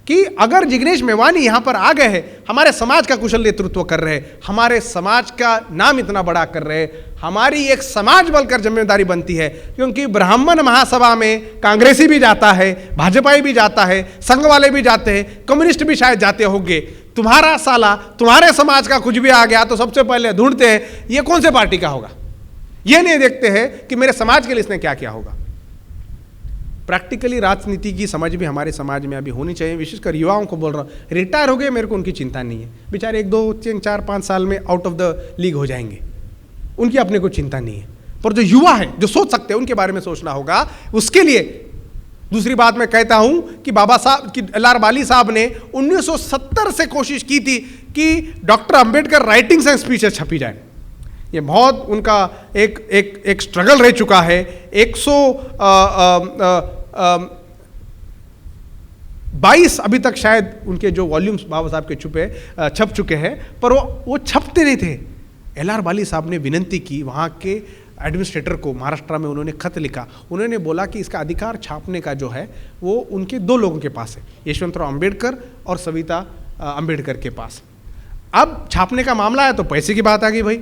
कि अगर जिग्नेश मेवानी यहाँ पर आ गए हैं, हमारे समाज का कुशल नेतृत्व कर रहे हैं, हमारे समाज का नाम इतना बड़ा कर रहे हैं, हमारी एक समाज बनकर जिम्मेदारी बनती है। क्योंकि ब्राह्मण महासभा में कांग्रेसी भी जाता है, भाजपाई भी जाता है, संघ वाले भी जाते हैं, कम्युनिस्ट भी शायद जाते होंगे। तुम्हारा साला, तुम्हारे समाज का कुछ भी आ गया तो सबसे पहले ढूंढते हैं ये कौन से पार्टी का होगा, ये नहीं देखते हैं कि मेरे समाज के लिए इसने क्या किया होगा। प्रैक्टिकली राजनीति की समझ भी हमारे समाज में अभी होनी चाहिए, विशेषकर युवाओं को बोल रहा हूँ। रिटायर हो गए, मेरे को उनकी चिंता नहीं है, बेचारे 1 2 3 4 5 साल में आउट ऑफ द लीग हो जाएंगे, उनकी अपने को चिंता नहीं है। पर जो युवा है, जो सोच सकते हैं, उनके बारे में सोचना होगा। उसके लिए दूसरी बात मैं कहता हूं कि बाबा साहब की एल.आर. बाली साहब ने 1970 से कोशिश की थी कि doctor Ambedkar writings and speeches छपी जाए। ये बहुत उनका एक स्ट्रगल रह चुका है। 122 अभी तक शायद उनके जो वॉल्यूम्स बाबा साहब के छप चुके हैं, पर वो छपते नहीं थे। एल.आर. बाली साहब ने विनंती की वहाँ के एडमिनिस्ट्रेटर को, महाराष्ट्र में उन्होंने खत लिखा। उन्होंने बोला कि इसका अधिकार छापने का जो है वो उनके 2 लोगों के पास है, यशवंतराव अंबेडकर और सविता अंबेडकर के पास। अब छापने का मामला है तो पैसे की बात आ गई भाई,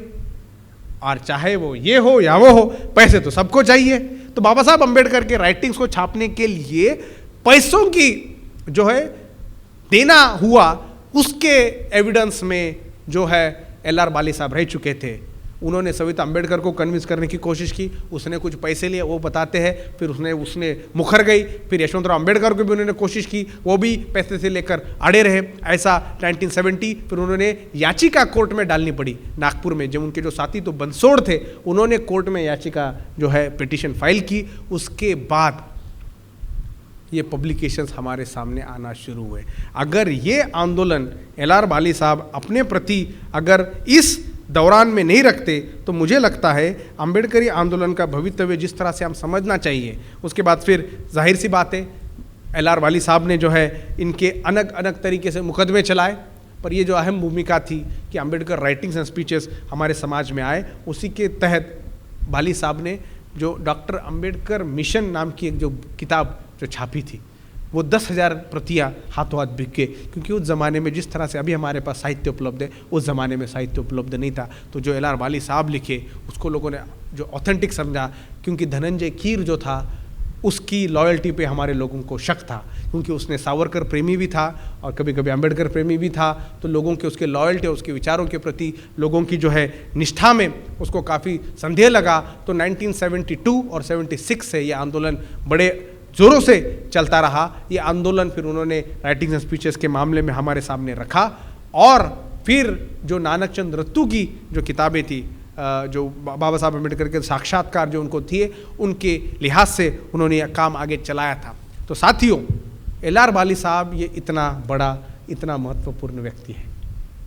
और चाहे वो ये हो या वो हो, पैसे तो सबको चाहिए। तो बाबा साहब अंबेडकर के राइटिंग्स को छापने के लिए पैसों की जो है देना हुआ, उसके एविडेंस में जो है एल.आर. बाली साहब रह चुके थे। उन्होंने सविता अंबेडकर को कन्विंस करने की कोशिश की, उसने कुछ पैसे लिए, वो बताते हैं, फिर उसने मुखर गई। फिर यशवंतराव अंबेडकर को भी उन्होंने कोशिश की, वो भी पैसे से लेकर अड़े रहे। ऐसा 1970 फिर उन्होंने याचिका कोर्ट में डालनी पड़ी नागपुर में, जब उनके जो साथी तो बंसोड़ थे, उन्होंने कोर्ट में याचिका जो है पिटीशन फाइल की। उसके बाद ये पब्लिकेशंस हमारे सामने आना शुरू हुए। अगर ये आंदोलन एल.आर. बाली साहब अपने प्रति अगर इस दौरान में नहीं रखते तो मुझे लगता है अंबेडकरी आंदोलन का भवितव्य जिस तरह से हम समझना चाहिए, उसके बाद फिर जाहिर सी बात है एल.आर. बाली साहब ने जो है इनके अलग अलग तरीके से मुकदमे चलाए, पर ये जो अहम भूमिका थी कि अंबेडकर राइटिंग्स एंड स्पीचेस हमारे समाज में आए, उसी के तहत बाली साहब ने जो डॉक्टर अंबेडकर मिशन नाम की एक जो किताब जो छापी थी, वो 10,000 प्रतियाँ हाथों हाथ बिक गए। क्योंकि उस ज़माने में जिस तरह से अभी हमारे पास साहित्य उपलब्ध है, उस ज़माने में साहित्य उपलब्ध नहीं था। तो जो एल.आर. बाली साहब लिखे उसको लोगों ने जो ऑथेंटिक समझा, क्योंकि धनंजय कीर जो था उसकी लॉयल्टी पे हमारे लोगों को शक था, क्योंकि उसने सावरकर प्रेमी भी था और कभी कभी अंबेडकर प्रेमी भी था। तो लोगों के उसके लॉयल्टी, उसके विचारों के प्रति लोगों की जो है निष्ठा में उसको काफ़ी संदेह लगा। तो 1972 और 76 से ये आंदोलन बड़े ज़ोरों से चलता रहा। ये आंदोलन फिर उन्होंने राइटिंग्स एंड स्पीचेस के मामले में हमारे सामने रखा, और फिर जो नानक चंद रत्तू की जो किताबें थी, जो बाबा साहब अम्बेडकर के साक्षात्कार जो उनको थे, उनके लिहाज से उन्होंने यह काम आगे चलाया था। तो साथियों, एल.आर. बाली साहब ये इतना बड़ा, इतना महत्वपूर्ण व्यक्ति है,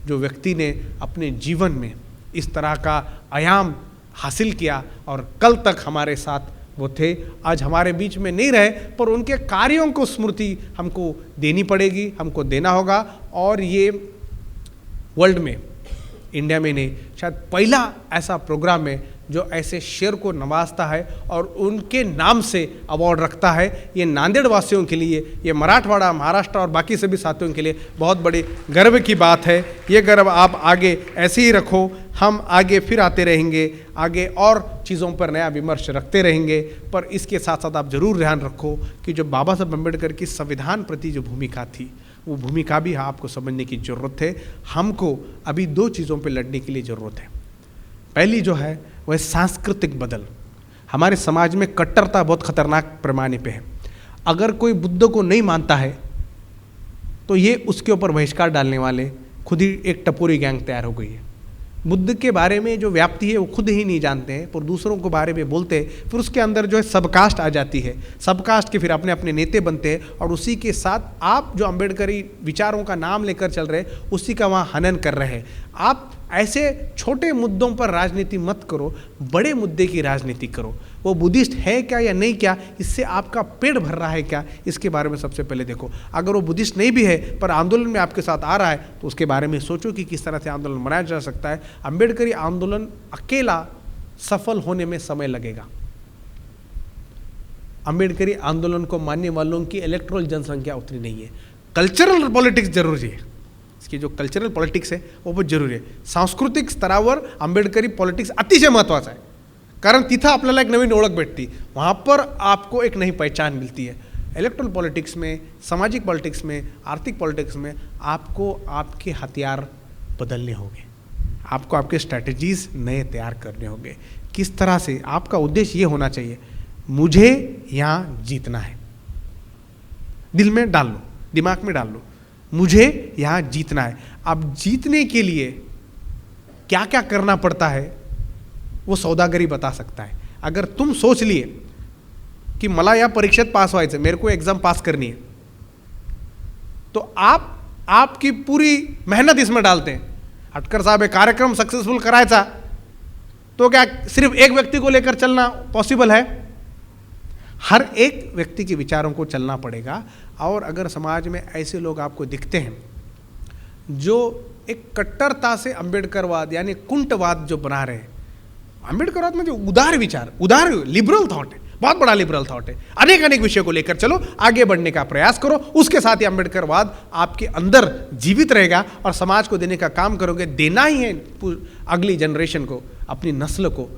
जो व्यक्ति ने अपने जीवन में इस तरह का आयाम हासिल किया और कल तक हमारे साथ वो थे। आज हमारे बीच में नहीं रहे, पर उनके कार्यों को स्मृति हमको देनी पड़ेगी, हमको देना होगा। और ये वर्ल्ड में, इंडिया में नहीं, शायद पहला ऐसा प्रोग्राम है जो ऐसे शेर को नवाजता है और उनके नाम से अवार्ड रखता है। ये नांदेड़ वासियों के लिए, ये मराठवाड़ा, महाराष्ट्र और बाकी सभी साथियों के लिए बहुत बड़ी गर्व की बात है। ये गर्व आप आगे ऐसे ही रखो। हम आगे फिर आते रहेंगे, आगे और चीज़ों पर नया विमर्श रखते रहेंगे, पर इसके साथ साथ आप जरूर ध्यान रखो कि जो बाबा साहब अम्बेडकर की संविधान प्रति जो भूमिका थी, वो भूमिका भी आपको समझने की ज़रूरत है। हमको अभी दो चीज़ों पर लड़ने के लिए ज़रूरत है। पहली जो है वह सांस्कृतिक बदल। हमारे समाज में कट्टरता बहुत खतरनाक पैमाने पे है। अगर कोई बुद्ध को नहीं मानता है तो ये उसके ऊपर बहिष्कार डालने वाले खुद ही एक टपोरी गैंग तैयार हो गई है। बुद्ध के बारे में जो व्याप्ति है वो खुद ही नहीं जानते हैं, पर दूसरों के बारे में बोलते हैं। फिर उसके अंदर जो है सबकास्ट आ जाती है, सबकास्ट के फिर अपने अपने नेता बनते हैं, और उसी के साथ आप जो अम्बेडकरी विचारों का नाम लेकर चल रहे हैं उसी का वहाँ हनन कर रहे हैं। आप ऐसे छोटे मुद्दों पर राजनीति मत करो, बड़े मुद्दे की राजनीति करो। वो बुद्धिस्ट है क्या या नहीं क्या, इससे आपका पेट भर रहा है क्या, इसके बारे में सबसे पहले देखो। अगर वो बुद्धिस्ट नहीं भी है पर आंदोलन में आपके साथ आ रहा है तो उसके बारे में सोचो कि किस तरह से आंदोलन बनाया जा सकता है। अम्बेडकरी आंदोलन अकेला सफल होने में समय लगेगा। अम्बेडकरी आंदोलन को मानने वालों की इलेक्ट्रल जनसंख्या उतनी नहीं है। कल्चरल पॉलिटिक्स जरूरी है, इसकी जो कल्चरल पॉलिटिक्स है वो बहुत जरूरी आहे। सांस्कृतिक स्तरावर आंबेडकरी पॉलिटिक्स अतिशय महत्त्वाचं आहे, कारण तिथं आपल्याला एक नवीन ओळख भेटती, वहाँ पर आपको एक नई पहचान मिलती है। इलेक्ट्रल पॉलिटिक्स में, सामाजिक पॉलिटिक्स में, आर्थिक पॉलिटिक्स में आपको आपके हथियार बदलने होंगे, आपको आपके स्ट्रैटेजीज नए तैयार करने होंगे। किस तरह से आपका उद्देश्य ये होना चाहिए, मुझे यहाँ जीतना है। दिल में डाल लो, दिमाग में डाल लो, मुझे यहाँ जीतना है। अब जीतने के लिए क्या क्या करना पड़ता है वो सौदागरी बता सकता है। अगर तुम सोच लिए कि मला या परीक्षेत पास व्हायचं, मेरे को एग्जाम पास करनी है, तो आपकी पूरी मेहनत इसमें डालते हैं। हटकर साहब एक कार्यक्रम सक्सेसफुल करायचा, तो क्या सिर्फ एक व्यक्ति को लेकर चलना पॉसिबल है? हर एक व्यक्ति के विचारों को चलना पड़ेगा। और अगर समाज में ऐसे लोग आपको दिखते हैं जो एक कट्टरता से अंबेडकरवाद यानी कुंटवाद जो बना रहे हैं, अंबेडकरवाद में जो उदार विचार, उदार लिबरल थॉट है, बहुत बड़ा लिबरल थॉट है, अनेक अनेक विषयों को लेकर चलो, आगे बढ़ने का प्रयास करो, उसके साथ ही अंबेडकरवाद आपके अंदर जीवित रहेगा और समाज को देने का काम करोगे। देना ही है अगली जनरेशन को, अपनी नस्ल को,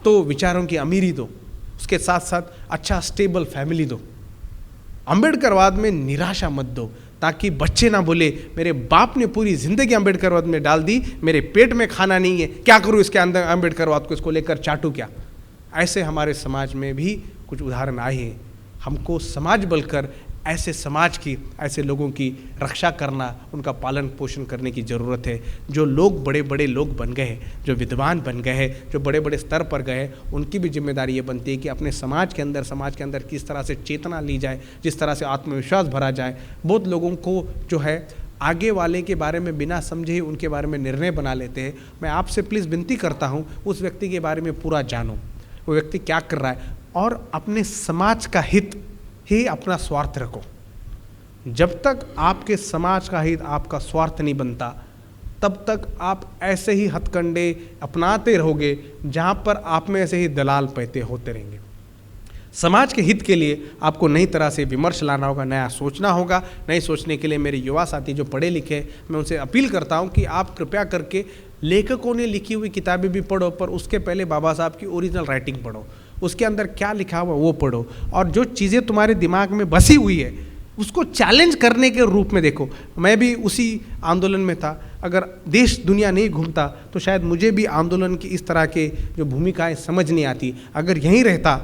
तो विचारों की अमीरी दो, उसके साथ साथ अच्छा स्टेबल फैमिली दो। अंबेडकरवाद में निराशा मत दो, ताकि बच्चे ना बोले मेरे बाप ने पूरी जिंदगी अंबेडकरवाद में डाल दी, मेरे पेट में खाना नहीं है, क्या करूं इसके अंदर अंबेडकरवाद को, इसको लेकर चाटू क्या। ऐसे हमारे समाज में भी कुछ उदाहरण आए हैं। हमको समाज बलकर ऐसे समाज की, ऐसे लोगों की रक्षा करना, उनका पालन पोषण करने की ज़रूरत है। जो लोग बड़े बड़े लोग बन गए हैं, जो विद्वान बन गए हैं, जो बड़े बड़े स्तर पर गए, उनकी भी जिम्मेदारी ये बनती है कि अपने समाज के अंदर किस तरह से चेतना ली जाए, जिस तरह से आत्मविश्वास भरा जाए। बहुत लोगों को जो है आगे वाले के बारे में बिना समझे ही उनके बारे में निर्णय बना लेते हैं। मैं आपसे प्लीज़ विनती करता हूँ, उस व्यक्ति के बारे में पूरा जानो, वो व्यक्ति क्या कर रहा है, और अपने समाज का हित ही अपना स्वार्थ रखो। जब तक आपके समाज का हित आपका स्वार्थ नहीं बनता, तब तक आप ऐसे ही हथकंडे अपनाते रहोगे, जहाँ पर आप में ऐसे ही दलाल पैते होते रहेंगे। समाज के हित के लिए आपको नई तरह से विमर्श लाना होगा, नया सोचना होगा। नए सोचने के लिए मेरे युवा साथी जो पढ़े लिखे, मैं उनसे अपील करता हूँ कि आप कृपया करके लेखकों ने लिखी हुई किताबें भी पढ़ो, पर उसके पहले बाबा साहब की ओरिजिनल राइटिंग पढ़ो, उसके अंदर क्या लिखा हुआ वो पढ़ो, और जो चीज़ें तुम्हारे दिमाग में बसी हुई है उसको चैलेंज करने के रूप में देखो। मैं भी उसी आंदोलन में था। अगर देश दुनिया नहीं घूमता तो शायद मुझे भी आंदोलन की इस तरह के जो भूमिकाएं समझ नहीं आती। अगर यहीं रहता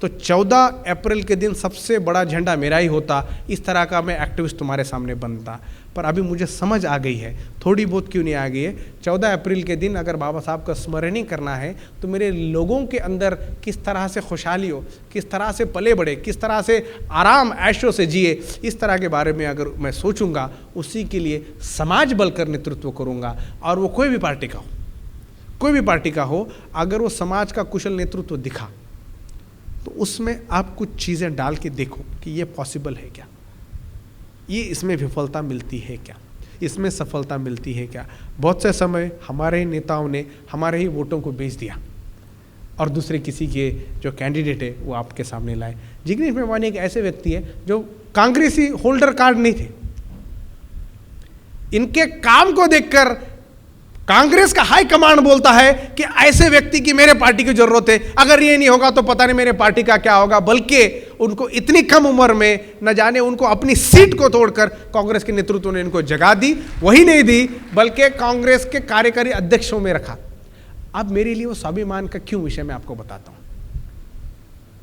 तो 14 अप्रैल के दिन सबसे बड़ा झंडा मेरा ही होता, इस तरह का मैं एक्टिविस्ट तुम्हारे सामने बनता। पर अभी मुझे समझ आ गई है, थोड़ी बहुत क्यों नहीं आ गई है, 14 अप्रैल के दिन अगर बाबा साहब का स्मरण ही करना है तो मेरे लोगों के अंदर किस तरह से खुशहाली हो, किस तरह से पले बढ़े, किस तरह से आराम ऐशों से जिए, इस तरह के बारे में अगर मैं सोचूंगा, उसी के लिए समाज बलकर नेतृत्व करूंगा। और वो कोई भी पार्टी का हो, कोई भी पार्टी का हो, अगर वो समाज का कुशल नेतृत्व दिखा तो उसमें आप कुछ चीज़ें डाल के देखो कि ये पॉसिबल है क्या, ये इसमें विफलता मिलती है क्या, इसमें सफलता मिलती है क्या। बहुत से समय हमारे ही नेताओं ने हमारे ही वोटों को बेच दिया। और दूसरे किसी के जो कैंडिडेट है वो आपके सामने लाए। जिग्नेश मेवानी एक ऐसे व्यक्ति है जो कांग्रेसी होल्डर कार्ड नहीं थे। इनके काम को देखकर कांग्रेस का हाई कमांड बोलता है कि ऐसे व्यक्ति की मेरे पार्टी की जरूरत है, अगर ये नहीं होगा तो पता नहीं मेरे पार्टी का क्या होगा। बल्कि उनको इतनी कम उम्र में न जाने उनको अपनी सीट को तोड़कर कांग्रेस के नेतृत्व ने इनको जगह दी, वही नहीं दी बल्कि कांग्रेस के कार्यकारी अध्यक्षों में रखा। अब मेरे लिए वो स्वाभिमान का क्यों विषय मैं आपको बताता हूं।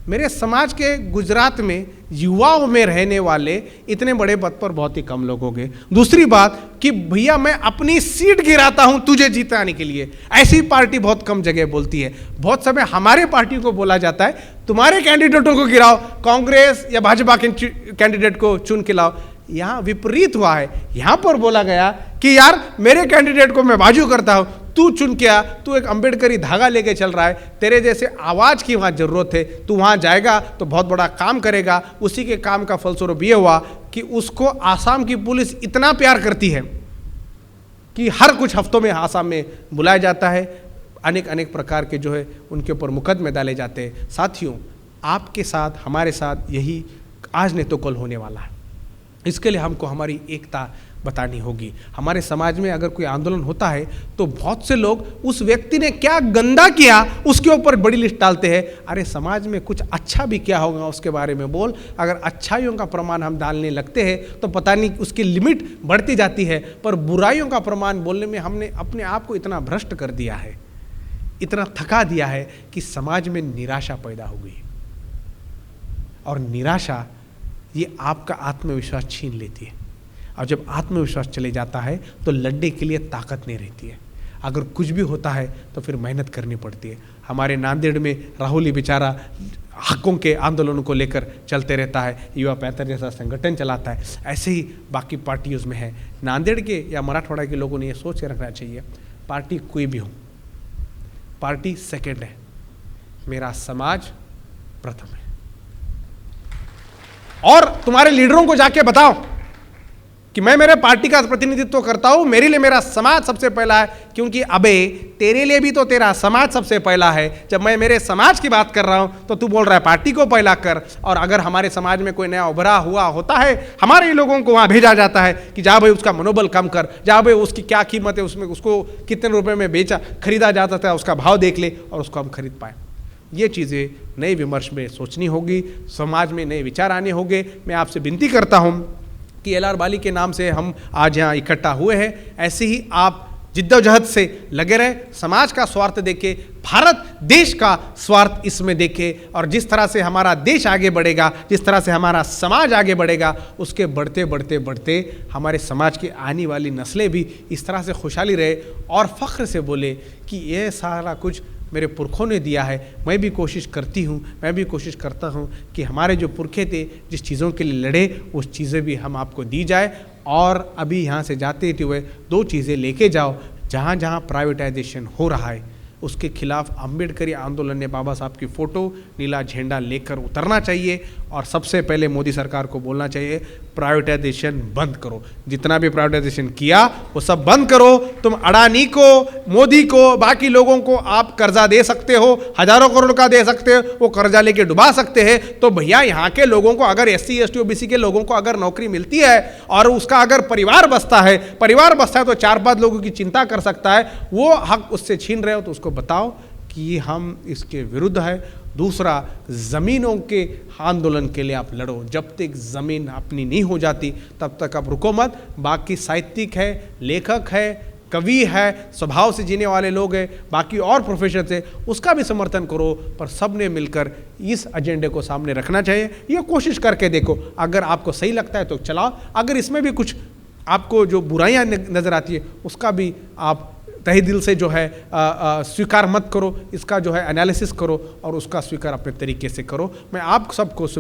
मेरे समाज के गुजरात में युवाओं में रहने वाले इतने बड़े पद पर बहुत ही कम लोग होंगे। दूसरी बात कि भैया मैं अपनी सीट गिराता हूं तुझे जीताने के लिए, ऐसी पार्टी बहुत कम जगह बोलती है। बहुत समय हमारे पार्टी को बोला जाता है तुम्हारे कैंडिडेटों को गिराओ, कांग्रेस या भाजपा के कैंडिडेट को चुन के लाओ। यहां विपरीत हुआ है। यहां पर बोला गया कि यार मेरे कैंडिडेट को मैं बाजू करता हूं, तू चुन के आ, तू एक अंबेडकरी धागा लेके चल रहा है, तेरे जैसे आवाज की वहां जरूरत है, तू वहां जाएगा तो बहुत बड़ा काम करेगा। उसी के काम का फलस्वरूप ये हुआ कि उसको आसाम की पुलिस इतना प्यार करती है कि हर कुछ हफ्तों में आसाम में बुलाया जाता है। अनेक प्रकार के जो है उनके ऊपर मुकदमे डाले जाते हैं। साथियों, आपके साथ हमारे साथ यही आज नहीं तो कल होने वाला है। इसके लिए हमको हमारी एकता बतानी होगी। हमारे समाज में अगर कोई आंदोलन होता है तो बहुत से लोग उस व्यक्ति ने क्या गंदा किया उसके ऊपर बड़ी लिस्ट डालते हैं। अरे समाज में कुछ अच्छा भी क्या होगा उसके बारे में बोल। अगर अच्छाइयों का प्रमाण हम डालने लगते हैं तो पता नहीं उसकी लिमिट बढ़ती जाती है, पर बुराइयों का प्रमाण बोलने में हमने अपने आप को इतना भ्रष्ट कर दिया है, इतना थका दिया है कि समाज में निराशा पैदा हो गई। और निराशा ये आपका आत्मविश्वास छीन लेती है, और जब आत्मविश्वास चले जाता है तो लड़ने के लिए ताकत नहीं रहती है। अगर कुछ भी होता है तो फिर मेहनत करनी पड़ती है। हमारे नांदेड़ में राहुल ही बेचारा हकों के आंदोलनों को लेकर चलते रहता है, युवा पैंतर जैसा संगठन चलाता है। ऐसे ही बाकी पार्टियों में है। नांदेड़ के या मराठवाड़ा के लोगों ने ये सोच के रखना चाहिए, पार्टी कोई भी हो, पार्टी सेकेंड है, मेरा समाज प्रथम है। और तुम्हारे लीडरों को जाके बताओ कि मैं मेरे पार्टी का प्रतिनिधित्व करता हूं, मेरे लिए मेरा समाज सबसे पहला है। क्योंकि अबे तेरे लिए भी तो तेरा समाज सबसे पहला है। जब मैं मेरे समाज की बात कर रहा हूं तो तू बोल रहा है पार्टी को पहला कर। और अगर हमारे समाज में कोई नया उभरा हुआ होता है, हमारे ही लोगों को वहां भेजा जाता है कि जा भाई उसका मनोबल कम कर, जा भाई उसकी क्या कीमत है, उसमें उसको कितने रुपए में खरीदा जाता था, उसका भाव देख ले और उसको हम खरीद पाए। ये चीज़ें नए विमर्श में सोचनी होगी, समाज में नए विचार आने होंगे। मैं आपसे विनती करता हूं कि एल आर बाली के नाम से हम आज यहाँ इकट्ठा हुए हैं, ऐसे ही आप जिद्दोजहद से लगे रहे। समाज का स्वार्थ देखे, भारत देश का स्वार्थ इसमें देखे, और जिस तरह से हमारा देश आगे बढ़ेगा, जिस तरह से हमारा समाज आगे बढ़ेगा, उसके बढ़ते बढ़ते बढ़ते हमारे समाज की आने वाली नस्लें भी इस तरह से खुशहाली रहे और फ़ख्र से बोले कि यह सारा कुछ मेरे पुरखों ने दिया है। मैं भी कोशिश करती हूँ, मैं भी कोशिश करता हूँ कि हमारे जो पुरखे थे जिस चीज़ों के लिए लड़े, उस चीज़ें भी हम आपको दी जाए। और अभी यहाँ से जाते हुए दो चीज़ें लेके जाओ। जहाँ जहाँ प्राइवेटाइजेशन हो रहा है उसके खिलाफ अम्बेडकरी आंदोलन ने बाबा साहब की फ़ोटो, नीला झंडा लेकर उतरना चाहिए। और सबसे पहले मोदी सरकार को बोलना चाहिए प्राइवेटाइजेशन बंद करो। जितना भी प्राइवेटाइजेशन किया वो सब बंद करो। तुम अडानी को, मोदी को, बाकी लोगों को आप कर्जा दे सकते हो, हजारों करोड़ का दे सकते हो, वो कर्जा लेके डुबा सकते हैं। तो भैया यहाँ के लोगों को अगर SC ST OBC के लोगों को अगर नौकरी मिलती है और उसका अगर परिवार बसता है तो 4-5 लोगों की चिंता कर सकता है। वो हक उससे छीन रहे हो तो उसको बताओ कि हम इसके विरुद्ध है। दूसरा, ज़मीनों के आंदोलन के लिए आप लड़ो। जब तक ज़मीन अपनी नहीं हो जाती तब तक आप रुको मत। बाकी साहित्यिक है, लेखक है, कवि है, स्वभाव से जीने वाले लोग हैं, बाकी और प्रोफेशन से, उसका भी समर्थन करो। पर सब ने मिलकर इस एजेंडे को सामने रखना चाहिए। ये कोशिश करके देखो, अगर आपको सही लगता है तो चलाओ। अगर इसमें भी कुछ आपको जो बुराइयां नज़र आती है उसका भी आप तहे दिल से जो है स्वीकार मत करो। इसका जो है एनालिसिस करो और उसका स्वीकार अपने तरीके से करो। मैं आप सबको